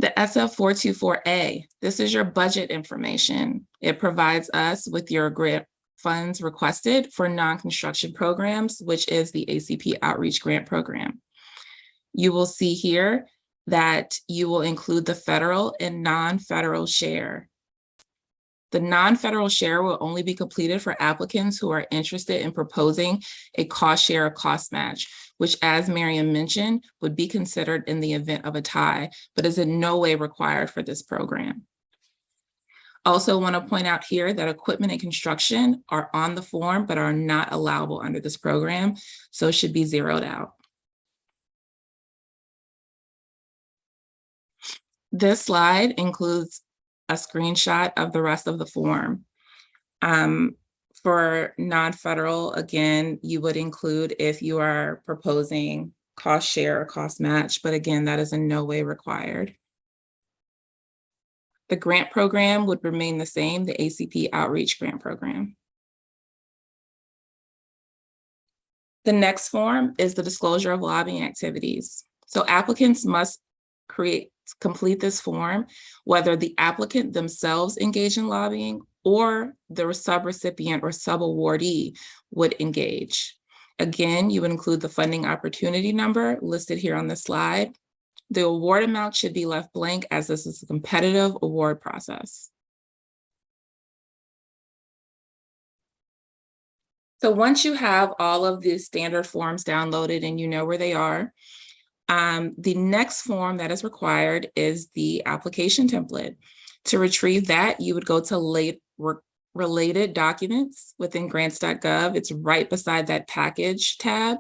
The SF424A, this is your budget information. It provides us with your grant funds requested for non-construction programs, which is the ACP Outreach Grant Program. You will see here that you will include the federal and non-federal share. The non-federal share will only be completed for applicants who are interested in proposing a cost share or cost match, which, as Miriam mentioned, would be considered in the event of a tie, but is in no way required for this program. Also want to point out here that equipment and construction are on the form, but are not allowable under this program, so should be zeroed out. This slide includes a screenshot of the rest of the form. For non-federal, again, you would include if you are proposing cost share or cost match, but again, that is in no way required. The grant program would remain the same, the ACP Outreach Grant Program. The next form is the disclosure of lobbying activities. So applicants must complete this form, whether the applicant themselves engage in lobbying or the subrecipient or subawardee would engage. Again, you would include the funding opportunity number listed here on the slide. The award amount should be left blank, as this is a competitive award process. So once you have all of the standard forms downloaded and you know where they are, the next form that is required is the application template. To retrieve that, you would go to related documents within grants.gov. It's right beside that package tab.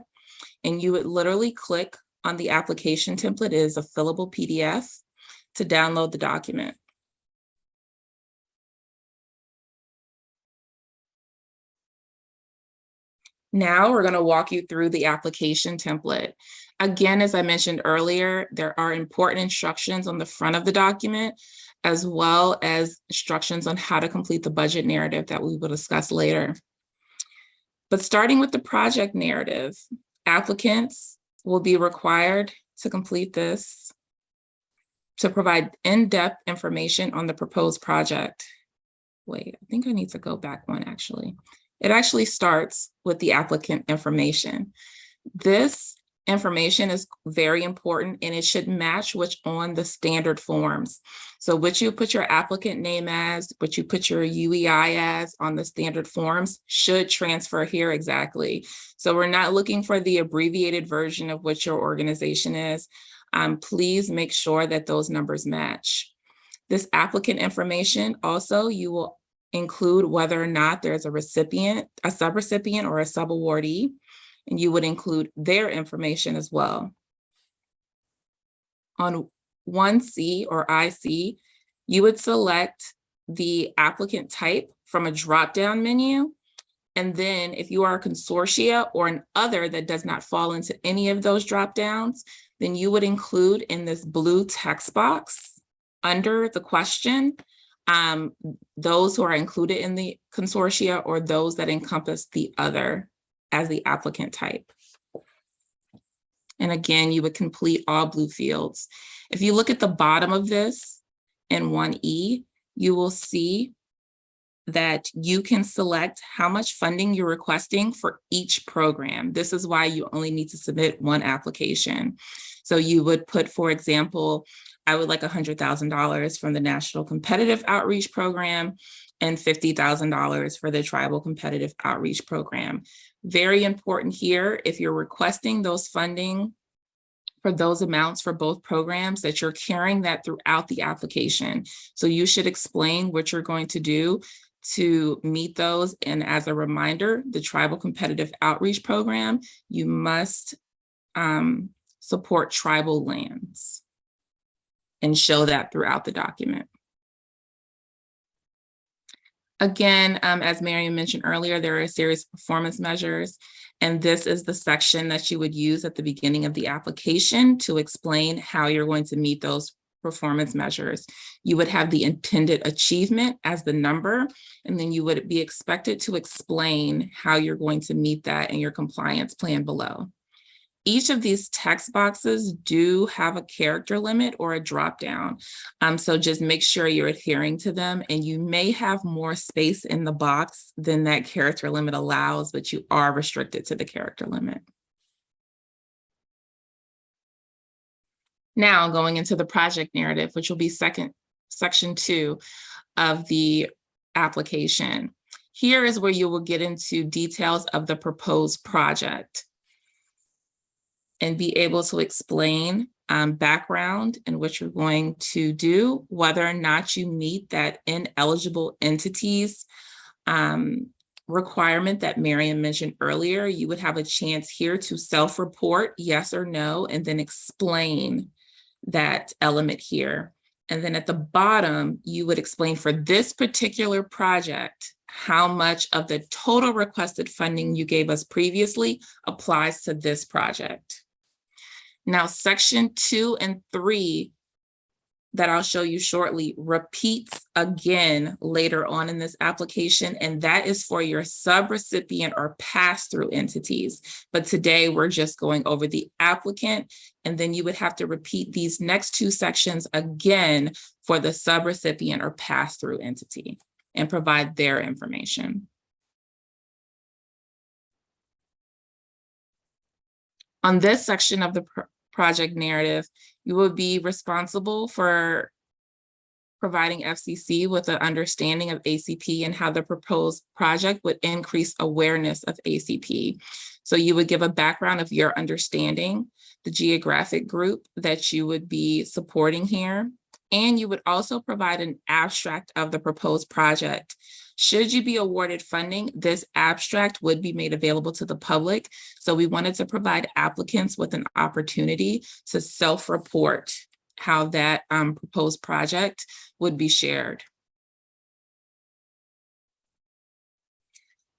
And you would literally click on the application template. It is a fillable PDF to download the document. Now we're going to walk you through the application template. Again, as I mentioned earlier, there are important instructions on the front of the document, as well as instructions on how to complete the budget narrative that we will discuss later. But starting with the project narrative, applicants will be required to complete this to provide in-depth information on the proposed project. Wait, I think I need to go back one actually. It actually starts with the applicant information. This information is very important and it should match what's on the standard forms. So what you put your applicant name as, what you put your UEI as on the standard forms should transfer here exactly. So we're not looking for the abbreviated version of what your organization is. Please make sure that those numbers match. This applicant information also, you will include whether or not there's a recipient, a subrecipient, or a subawardee, and you would include their information as well. On 1C or IC, you would select the applicant type from a drop-down menu. And then if you are a consortia or an other that does not fall into any of those drop-downs, then you would include in this blue text box under the question, those who are included in the consortia or those that encompass the other as the applicant type. And again, you would complete all blue fields. If you look at the bottom of this in 1E, you will see that you can select how much funding you're requesting for each program. This is why you only need to submit one application. So you would put, for example, I would like $100,000 from the National Competitive Outreach Program and $50,000 for the Tribal Competitive Outreach Program. Very important here, if you're requesting those funding for those amounts for both programs, that you're carrying that throughout the application. So you should explain what you're going to do to meet those. And as a reminder, the Tribal Competitive Outreach Program, you must support tribal lands and show that throughout the document. Again, as Marian mentioned earlier, there are a series of performance measures, and this is the section that you would use at the beginning of the application to explain how you're going to meet those performance measures. You would have the intended achievement as the number, and then you would be expected to explain how you're going to meet that in your compliance plan below. Each of these text boxes do have a character limit or a drop down. So just make sure you're adhering to them, and you may have more space in the box than that character limit allows, but you are restricted to the character limit. Now going into the project narrative, which will be section 2 of the application. Here is where you will get into details of the proposed project and be able to explain background and what you're going to do, whether or not you meet that ineligible entities requirement that Marian mentioned earlier. You would have a chance here to self-report yes or no, and then explain that element here. And then at the bottom, you would explain for this particular project, how much of the total requested funding you gave us previously applies to this project. Now, section 2 and 3 that I'll show you shortly repeats again later on in this application, and that is for your subrecipient or pass-through entities. But today we're just going over the applicant, and then you would have to repeat these next 2 sections again for the subrecipient or pass-through entity and provide their information. On this section of the project narrative, you will be responsible for providing FCC with an understanding of ACP and how the proposed project would increase awareness of ACP. So you would give a background of your understanding, the geographic group that you would be supporting here, and you would also provide an abstract of the proposed project. Should you be awarded funding, this abstract would be made available to the public. So we wanted to provide applicants with an opportunity to self-report how that proposed project would be shared.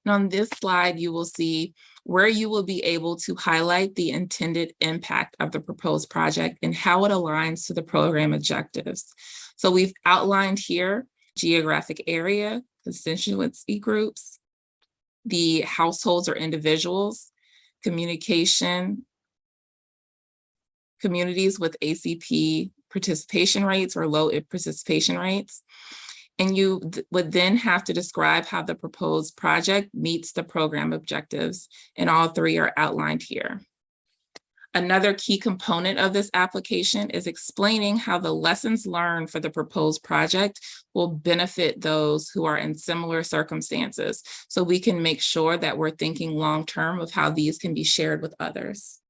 And on this slide, you will see where you will be able to highlight the intended impact of the proposed project and how it aligns to the program objectives. So we've outlined here geographic area, constituency groups, the households or individuals, communication, communities with ACP participation rates or low participation rates. And you would then have to describe how the proposed project meets the program objectives, and all three are outlined here. Another key component of this application is explaining how the lessons learned for the proposed project will benefit those who are in similar circumstances, so we can make sure that we're thinking long-term of how these can be shared with others.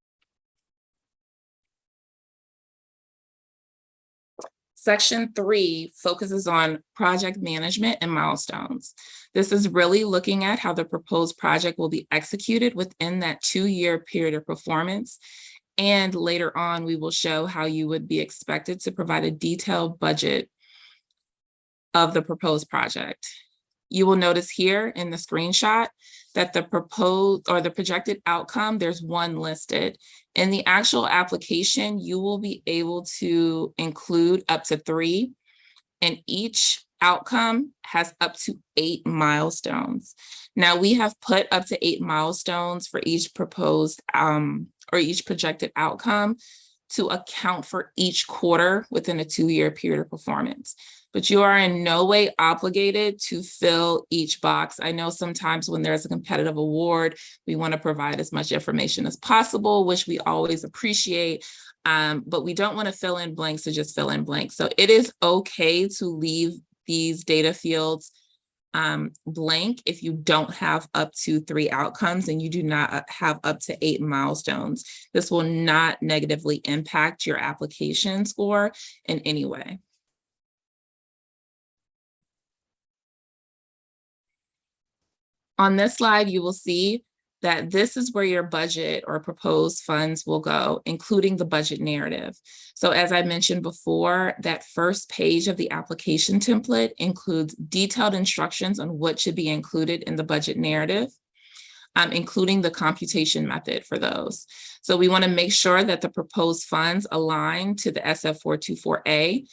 Section 3 focuses on project management and milestones. This is really looking at how the proposed project will be executed within that 2-year period of performance. And later on, we will show how you would be expected to provide a detailed budget of the proposed project. You will notice here in the screenshot that the proposed or the projected outcome, there's one listed. In the actual application, you will be able to include up to 3, and each outcome has up to 8 milestones. Now we have put up to 8 milestones for each proposed or each projected outcome to account for each quarter within a 2-year period of performance. But you are in no way obligated to fill each box. I know sometimes when there's a competitive award, we want to provide as much information as possible, which we always appreciate, but we don't want to fill in blanks to just fill in blanks. So it is okay to leave these data fields blank if you don't have up to 3 outcomes and you do not have up to 8 milestones. This will not negatively impact your application score in any way. On this slide, you will see that this is where your budget or proposed funds will go, including the budget narrative. So as I mentioned before, that first page of the application template includes detailed instructions on what should be included in the budget narrative, including the computation method for those. So we want to make sure that the proposed funds align to the SF424A.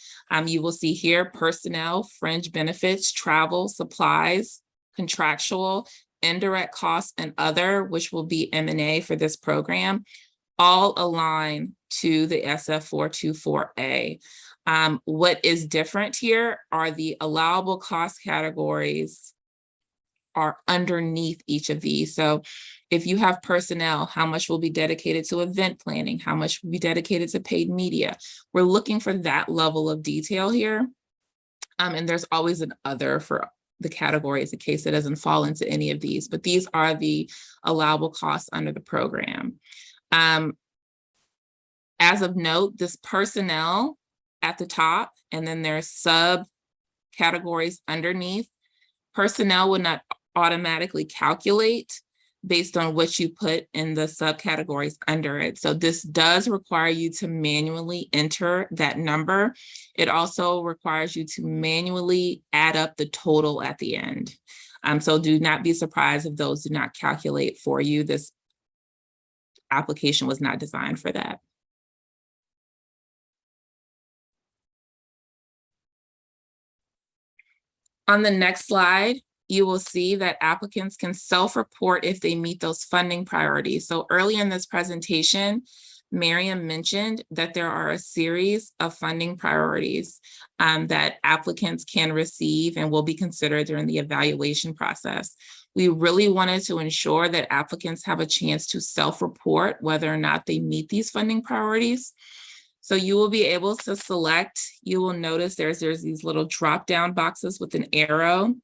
You will see here personnel, fringe benefits, travel, supplies, contractual, indirect costs, and other, which will be M&A for this program, all align to the SF424A. What is different here are the allowable cost categories are underneath each of these. So if you have personnel, how much will be dedicated to event planning? How much will be dedicated to paid media? We're looking for that level of detail here. And there's always an other for the categories in case it doesn't fall into any of these, but these are the allowable costs under the program. As of note, this personnel at the top, and then there's subcategories underneath. Personnel would not automatically calculate based on what you put in the subcategories under it. So this does require you to manually enter that number. It also requires you to manually add up the total at the end. So do not be surprised if those do not calculate for you. This application was not designed for that. On the next slide, you will see that applicants can self-report if they meet those funding priorities. So early in this presentation, Miriam mentioned that there are a series of funding priorities that applicants can receive and will be considered during the evaluation process. We really wanted to ensure that applicants have a chance to self-report whether or not they meet these funding priorities. So you will be able to select, you will notice there's these little drop-down boxes with an arrow.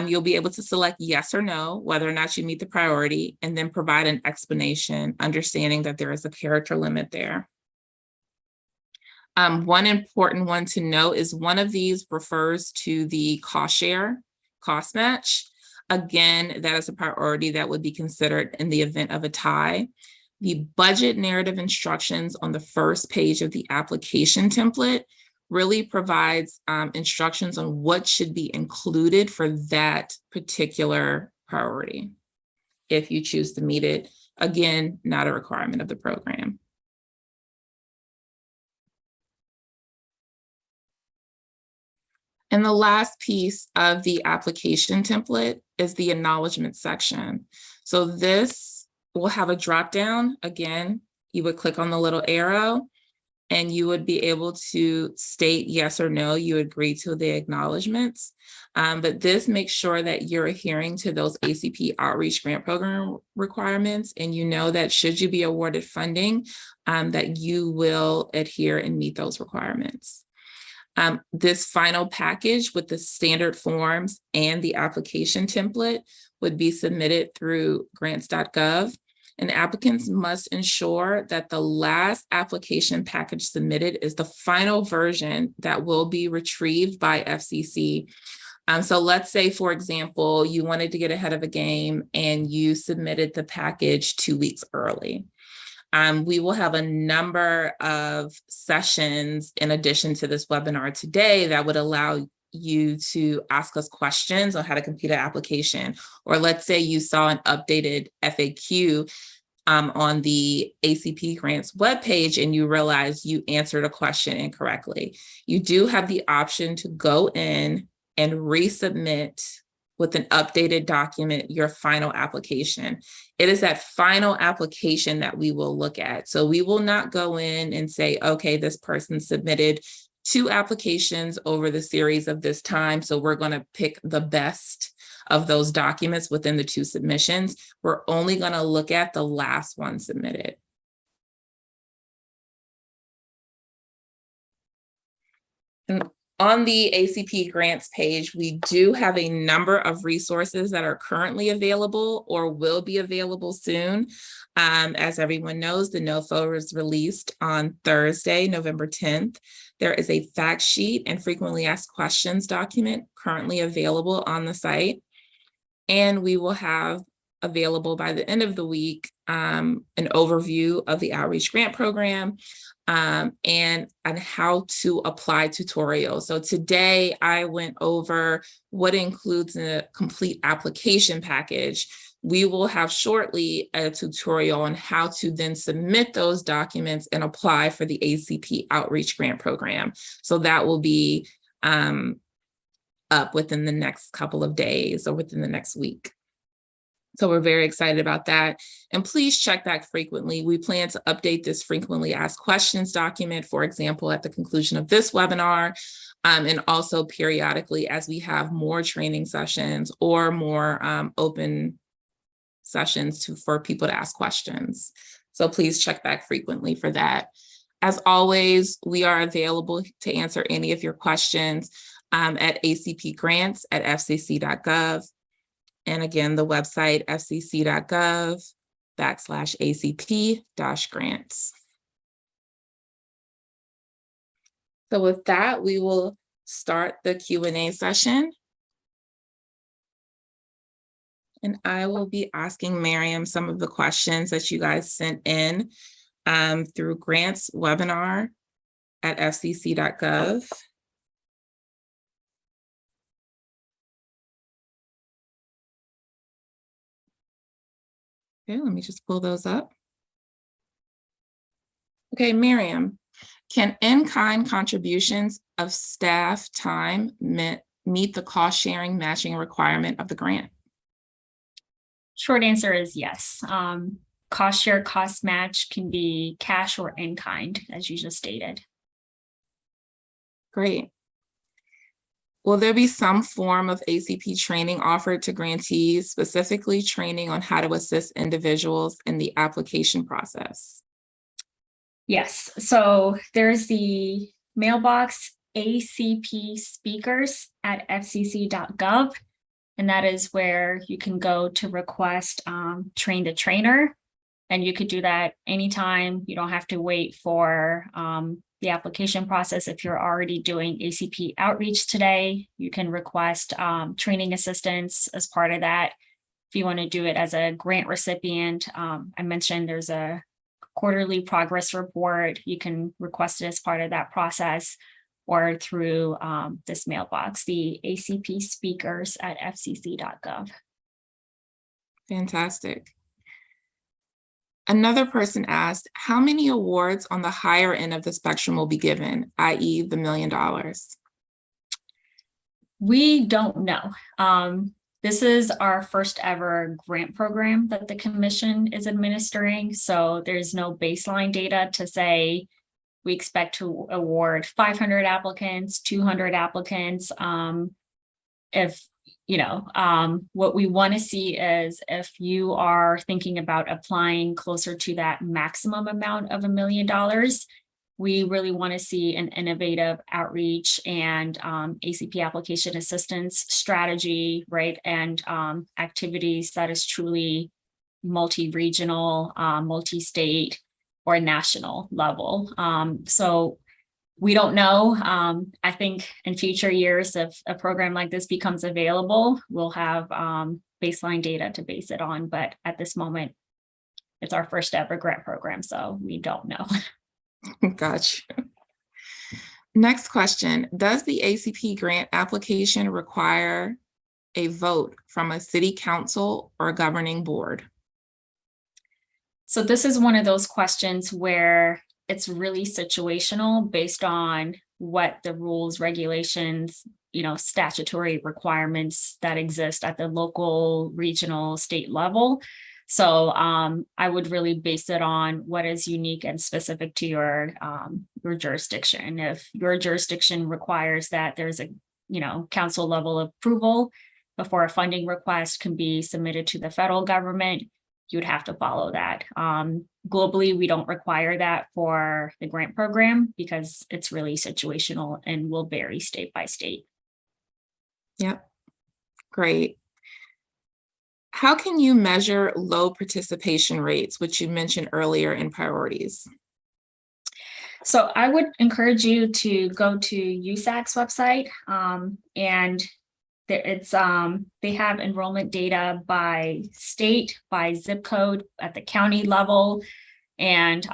You'll be able to select yes or no, whether or not you meet the priority, and then provide an explanation, understanding that there is a character limit there. One important one to note is one of these refers to the cost share, cost match. Again, that is a priority that would be considered in the event of a tie. The budget narrative instructions on the first page of the application template really provides instructions on what should be included for that particular priority. If you choose to meet it, again, not a requirement of the program. And the last piece of the application template is the acknowledgement section. So this will have a drop down. Again, you would click on the little arrow and you would be able to state yes or no, you agree to the acknowledgements. But this makes sure that you're adhering to those ACP Outreach Grant Program requirements, and you know that should you be awarded funding, that you will adhere and meet those requirements. This final package with the standard forms and the application template would be submitted through grants.gov, and applicants must ensure that the last application package submitted is the final version that will be retrieved by FCC. So let's say, for example, you wanted to get ahead of a game and you submitted the package 2 weeks early. We will have a number of sessions in addition to this webinar today that would allow you to ask us questions on how to complete an application. Or let's say you saw an updated FAQ on the ACP Grants webpage and you realize you answered a question incorrectly. You do have the option to go in and resubmit with an updated document, your final application. It is that final application that we will look at. So we will not go in and say, okay, this person submitted 2 applications over the series of this time, so we're going to pick the best of those documents within the 2 submissions. We're only going to look at the last one submitted. And on the ACP grants page, we do have a number of resources that are currently available or will be available soon. As everyone knows, the NOFO was released on Thursday, November 10th. There is a fact sheet and frequently asked questions document currently available on the site. And we will have available by the end of the week an overview of the Outreach Grant Program and on how to apply tutorials. So today I went over what includes a complete application package. We will have shortly a tutorial on how to then submit those documents and apply for the ACP Outreach Grant Program. So that will be up within the next couple of days or within the next week. So we're very excited about that. And please check back frequently. We plan to update this frequently asked questions document, for example, at the conclusion of this webinar, and also periodically as we have more training sessions or more open sessions for people to ask questions. So please check back frequently for that. As always, we are available to answer any of your questions at acpgrants@fcc.gov. And again, the website fcc.gov/acp-grants. So with that, we will start the Q&A session. And I will be asking Miriam some of the questions that you guys sent in through grants webinar at fcc.gov. Okay, let me just pull those up. Okay, Miriam, can in-kind contributions of staff time meet the cost sharing matching requirement of the grant? Short answer is yes. Cost share, cost match can be cash or in kind, as you just stated. Great. Will there be some form of ACP training offered to grantees, specifically training on how to assist individuals in the application process? Yes, so there's the mailbox acpspeakers@fcc.gov. And that is where you can go to request train the trainer. And you could do that anytime. You don't have to wait for the application process. If you're already doing ACP outreach today, you can request training assistance as part of that. If you want to do it as a grant recipient, I mentioned there's a quarterly progress report. You can request it as part of that process or through this mailbox, the acpspeakers@fcc.gov. Fantastic. Another person asked, how many awards on the higher end of the spectrum will be given, i.e. the $1 million? We don't know. This is our first ever grant program that the commission is administering. So there's no baseline data to say we expect to award 500 applicants, 200 applicants. What we want to see is if you are thinking about applying closer to that maximum amount of $1 million, we really want to see an innovative outreach and ACP application assistance strategy, right? And activities that is truly multi-regional, multi-state, or national level. So we don't know. I think in future years, if a program like this becomes available, we'll have baseline data to base it on. But at this moment, it's our first ever grant program, so we don't know. Gotcha. Next question. Does the ACP grant application require a vote from a city council or governing board? So this is one of those questions where it's really situational based on what the rules, regulations, statutory requirements that exist at the local, regional, state level. So I would really base it on what is unique and specific to your jurisdiction. If your jurisdiction requires that there's a council level approval before a funding request can be submitted to the federal government, you would have to follow that. Globally, we don't require that for the grant program because it's really situational and will vary state by state. Yep, great. How can you measure low participation rates, which you mentioned earlier in priorities? So I would encourage you to go to USAC's website and they have enrollment data by state, by zip code at the county level. And,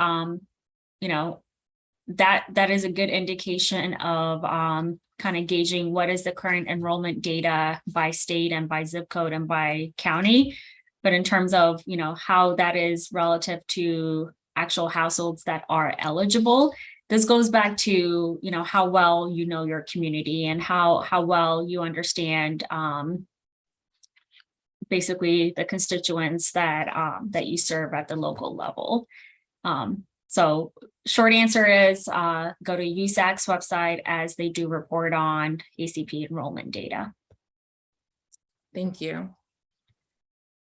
that is a good indication of kind of gauging what is the current enrollment data by state and by zip code and by county. But in terms of, how that is relative to actual households that are eligible, this goes back to, how well you know your community and how well you understand basically the constituents that you serve at the local level. So short answer is go to USAC's website as they do report on ACP enrollment data. Thank you.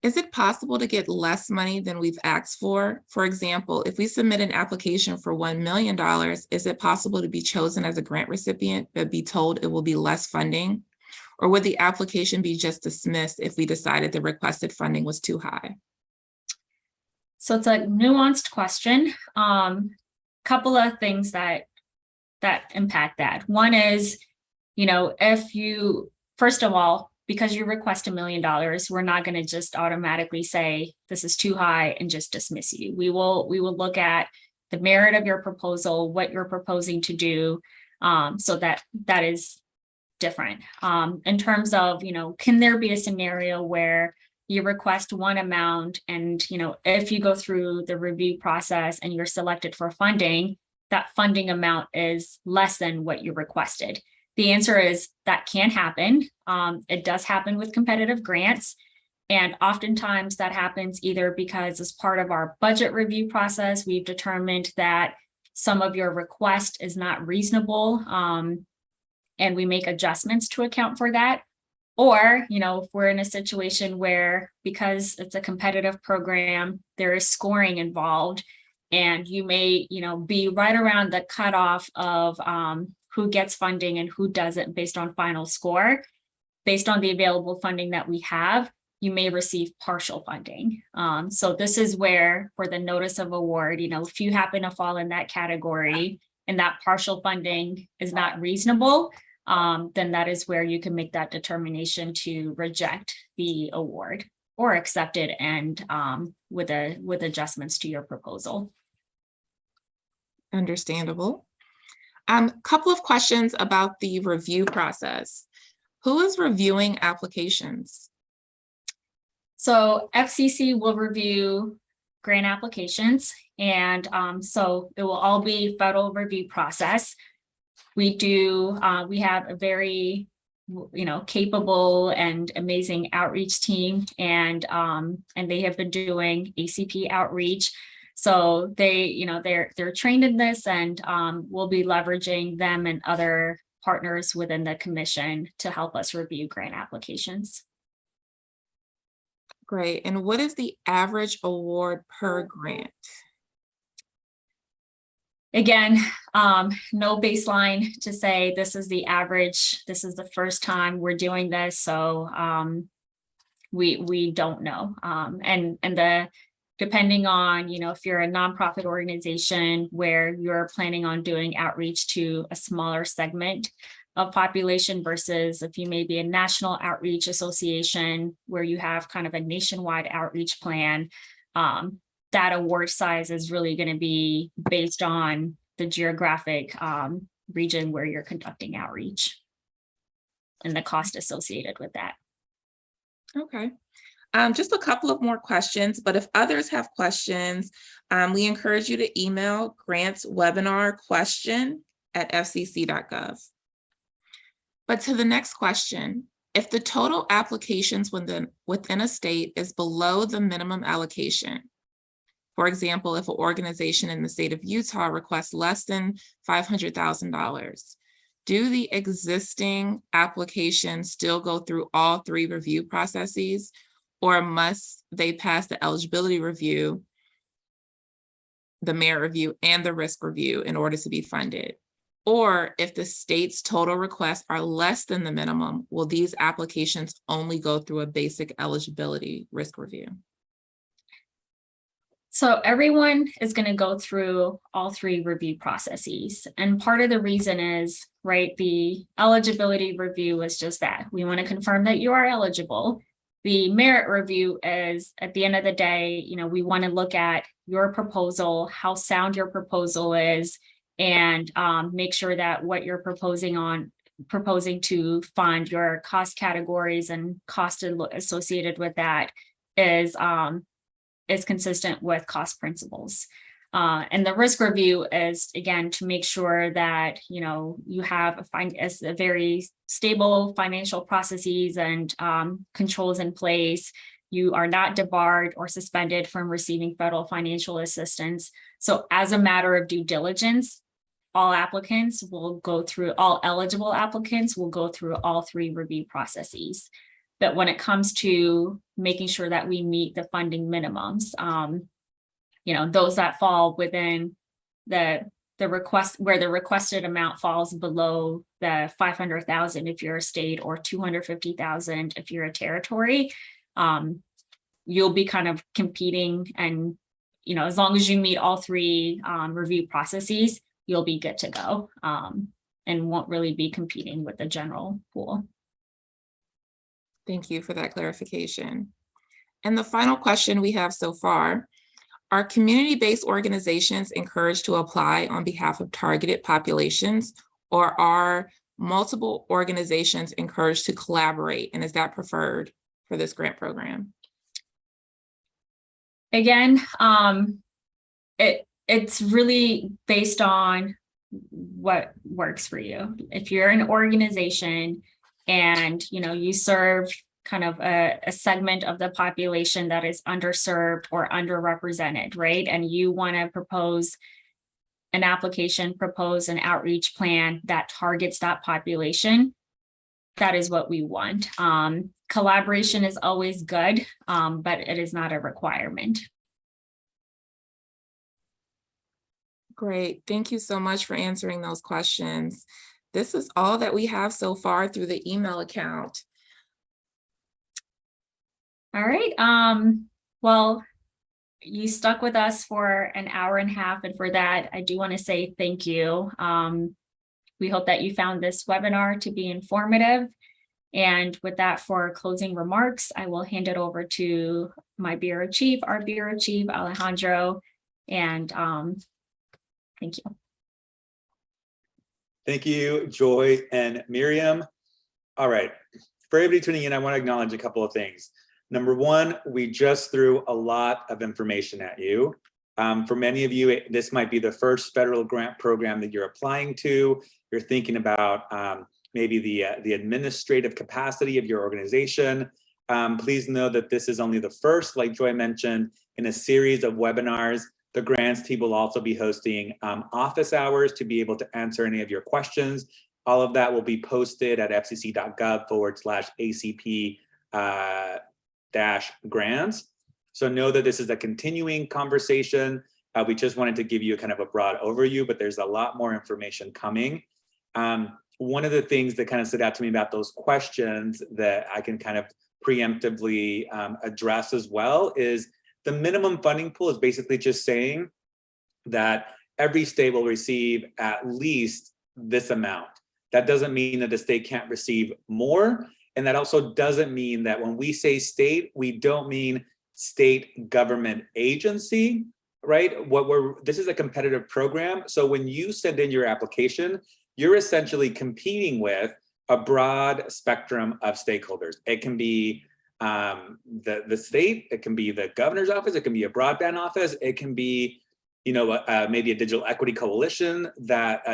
Is it possible to get less money than we've asked for? For example, if we submit an application for $1 million, is it possible to be chosen as a grant recipient but be told it will be less funding? Or would the application be just dismissed if we decided the requested funding was too high? So it's a nuanced question. Couple of things that impact that. One is, if you, first of all, because you request $1 million, we're not going to just automatically say this is too high and just dismiss you. We will look at the merit of your proposal, what you're proposing to do, so that is different. In terms of, can there be a scenario where you request one amount and, if you go through the review process and you're selected for funding, that funding amount is less than what you requested? The answer is that can happen. It does happen with competitive grants. And oftentimes that happens either because as part of our budget review process, we've determined that some of your request is not reasonable. And we make adjustments to account for that. Or, if we're in a situation where, because it's a competitive program, there is scoring involved, And you may, be right around the cutoff of who gets funding and who doesn't based on final score. Based on the available funding that we have, you may receive partial funding. So this is where, for the notice of award, if you happen to fall in that category and that partial funding is not reasonable, then that is where you can make that determination to reject the award or accept it, and with adjustments to your proposal. Understandable. Couple of questions about the review process. Who is reviewing applications? So FCC will review grant applications, and so it will all be federal review process. We have a very, capable and amazing outreach team, and they have been doing ACP outreach. So they're trained in this, and we'll be leveraging them and other partners within the commission to help us review grant applications. Great. And what is the average award per grant? Again, no baseline to say this is the average. This is the first time we're doing this, so we don't know. Depending on, if you're a nonprofit organization where you're planning on doing outreach to a smaller segment of population versus if you may be a national outreach association where you have kind of a nationwide outreach plan, that award size is really going to be based on the geographic region where you're conducting outreach and the cost associated with that. Okay. Just a couple of more questions, but if others have questions, we encourage you to email grantswebinarquestion@fcc.gov. But to the next question, if the total applications within a state is below the minimum allocation, for example, if an organization in the state of Utah requests less than $500,000, do the existing applications still go through all three review processes, or must they pass the eligibility review, the merit review, and the risk review in order to be funded? Or if the state's total requests are less than the minimum, will these applications only go through a basic eligibility risk review? So everyone is going to go through all three review processes. And part of the reason is, right, the eligibility review is just that. We want to confirm that you are eligible. The merit review is, at the end of the day, we want to look at your proposal, how sound your proposal is, and make sure that what you're proposing to fund, your cost categories and cost associated with that is consistent with cost principles. And the risk review is, again, to make sure that you have a very stable financial processes and controls in place. You are not debarred or suspended from receiving federal financial assistance. So as a matter of due diligence, all eligible applicants will go through all three review processes. But when it comes to making sure that we meet the funding minimums, those that fall within the request, where the requested amount falls below the 500,000 if you're a state, or 250,000 if you're a territory, you'll be kind of competing, and as long as you meet all three review processes, you'll be good to go, and won't really be competing with the general pool. Thank you for that clarification. And the final question we have so far: are community-based organizations encouraged to apply on behalf of targeted populations, or are multiple organizations encouraged to collaborate? And is that preferred for this grant program? Again, it's really based on what works for you. If you're an organization and you serve kind of a segment of the population that is underserved or underrepresented, right? And you want to propose an application, propose an outreach plan that targets that population, that is what we want. Collaboration is always good, but it is not a requirement. Great. Thank you so much for answering those questions. This is all that we have so far through the email account. All right. Well, you stuck with us for an hour and a half, and for that, I do want to say thank you. We hope that you found this webinar to be informative. And with that, for closing remarks, I will hand it over to my Bureau Chief, our Bureau Chief, Alejandro, and thank you. Thank you, Joy and Miriam. All right, for everybody tuning in, I want to acknowledge a couple of things. Number one, we just threw a lot of information at you. For many of you, this might be the first federal grant program that you're applying to. You're thinking about maybe the administrative capacity of your organization. Please know that this is only the first, like Joy mentioned, in a series of webinars. The grants team will also be hosting office hours to be able to answer any of your questions. All of that will be posted at fcc.gov/ACP grants. So know that this is a continuing conversation. We just wanted to give you kind of a broad overview, but there's a lot more information coming. One of the things that kind of stood out to me about those questions that I can kind of preemptively address as well is the minimum funding pool is basically just saying that every state will receive at least this amount. That doesn't mean that the state can't receive more. And that also doesn't mean that when we say state, we don't mean state government agency, right? This is a competitive program. So when you send in your application, you're essentially competing with a broad spectrum of stakeholders. It can be the state, it can be the governor's office, it can be a broadband office, it can be, maybe a digital equity coalition that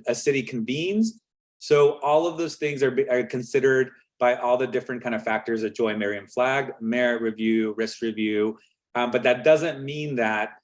a city convenes. So all of those things are considered by all the different kind of factors that Joy and Miriam flagged: merit review, risk review. But that doesn't mean that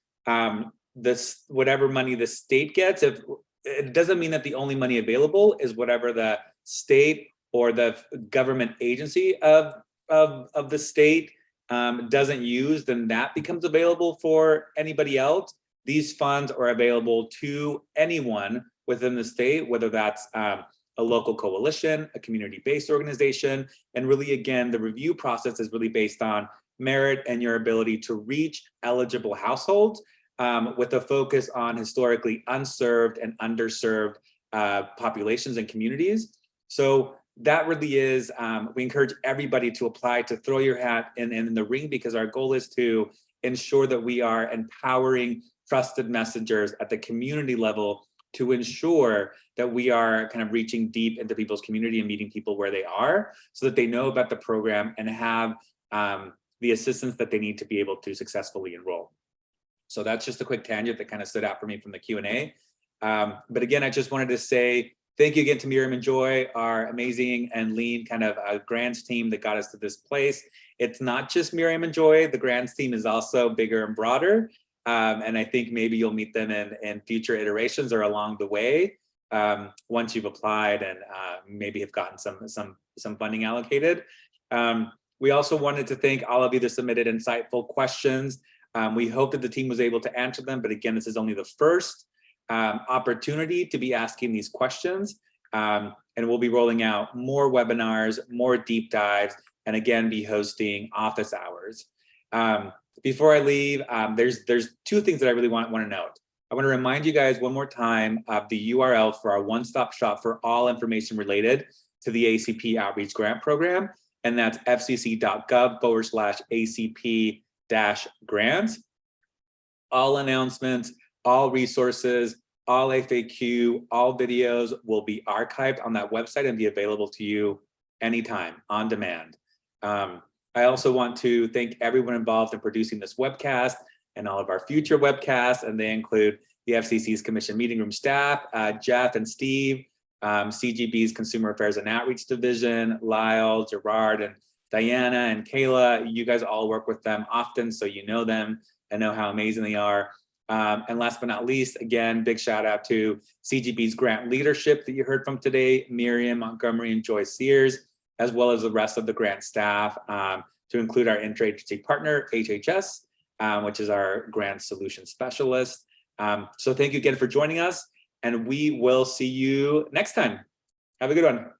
whatever money the state gets, it doesn't mean that the only money available is whatever the state or the government agency of the state doesn't use, then that becomes available for anybody else. These funds are available to anyone within the state, whether that's a local coalition, a community-based organization. And really, again, the review process is really based on merit and your ability to reach eligible households with a focus on historically unserved and underserved populations and communities. So that really is, we encourage everybody to apply, to throw your hat in the ring, because our goal is to ensure that we are empowering trusted messengers at the community level to ensure that we are kind of reaching deep into people's community and meeting people where they are, so that they know about the program and have the assistance that they need to be able to successfully enroll. So that's just a quick tangent that kind of stood out for me from the Q&A. But again, I just wanted to say thank you again to Miriam and Joy, our amazing and lean kind of grants team that got us to this place. It's not just Miriam and Joy. The grants team is also bigger and broader. And I think maybe you'll meet them in future iterations or along the way once you've applied and maybe have gotten some funding allocated. We also wanted to thank all of you that submitted insightful questions. We hope that the team was able to answer them, but again, this is only the first opportunity to be asking these questions. And we'll be rolling out more webinars, more deep dives, and again, be hosting office hours. Before I leave, there's two things that I really want to note. I want to remind you guys one more time of the URL for our one-stop shop for all information related to the ACP Outreach Grant Program, and that's fcc.gov/ACP-grants. All announcements, all resources, all FAQ, all videos will be archived on that website and be available to you anytime, on demand. I also want to thank everyone involved in producing this webcast and all of our future webcasts, and they include the FCC's Commission Meeting Room staff, Jeff and Steve, CGB's Consumer Affairs and Outreach Division, Lyle, Gerard, and Diana, and Kayla. You guys all work with them often, so you know them and know how amazing they are. And last but not least, again, big shout out to CGB's grant leadership that you heard from today, Miriam Montgomery and Joy Sears, as well as the rest of the grant staff, to include our interagency partner, HHS, which is our grant solution specialist. So thank you again for joining us, and we will see you next time. Have a good one.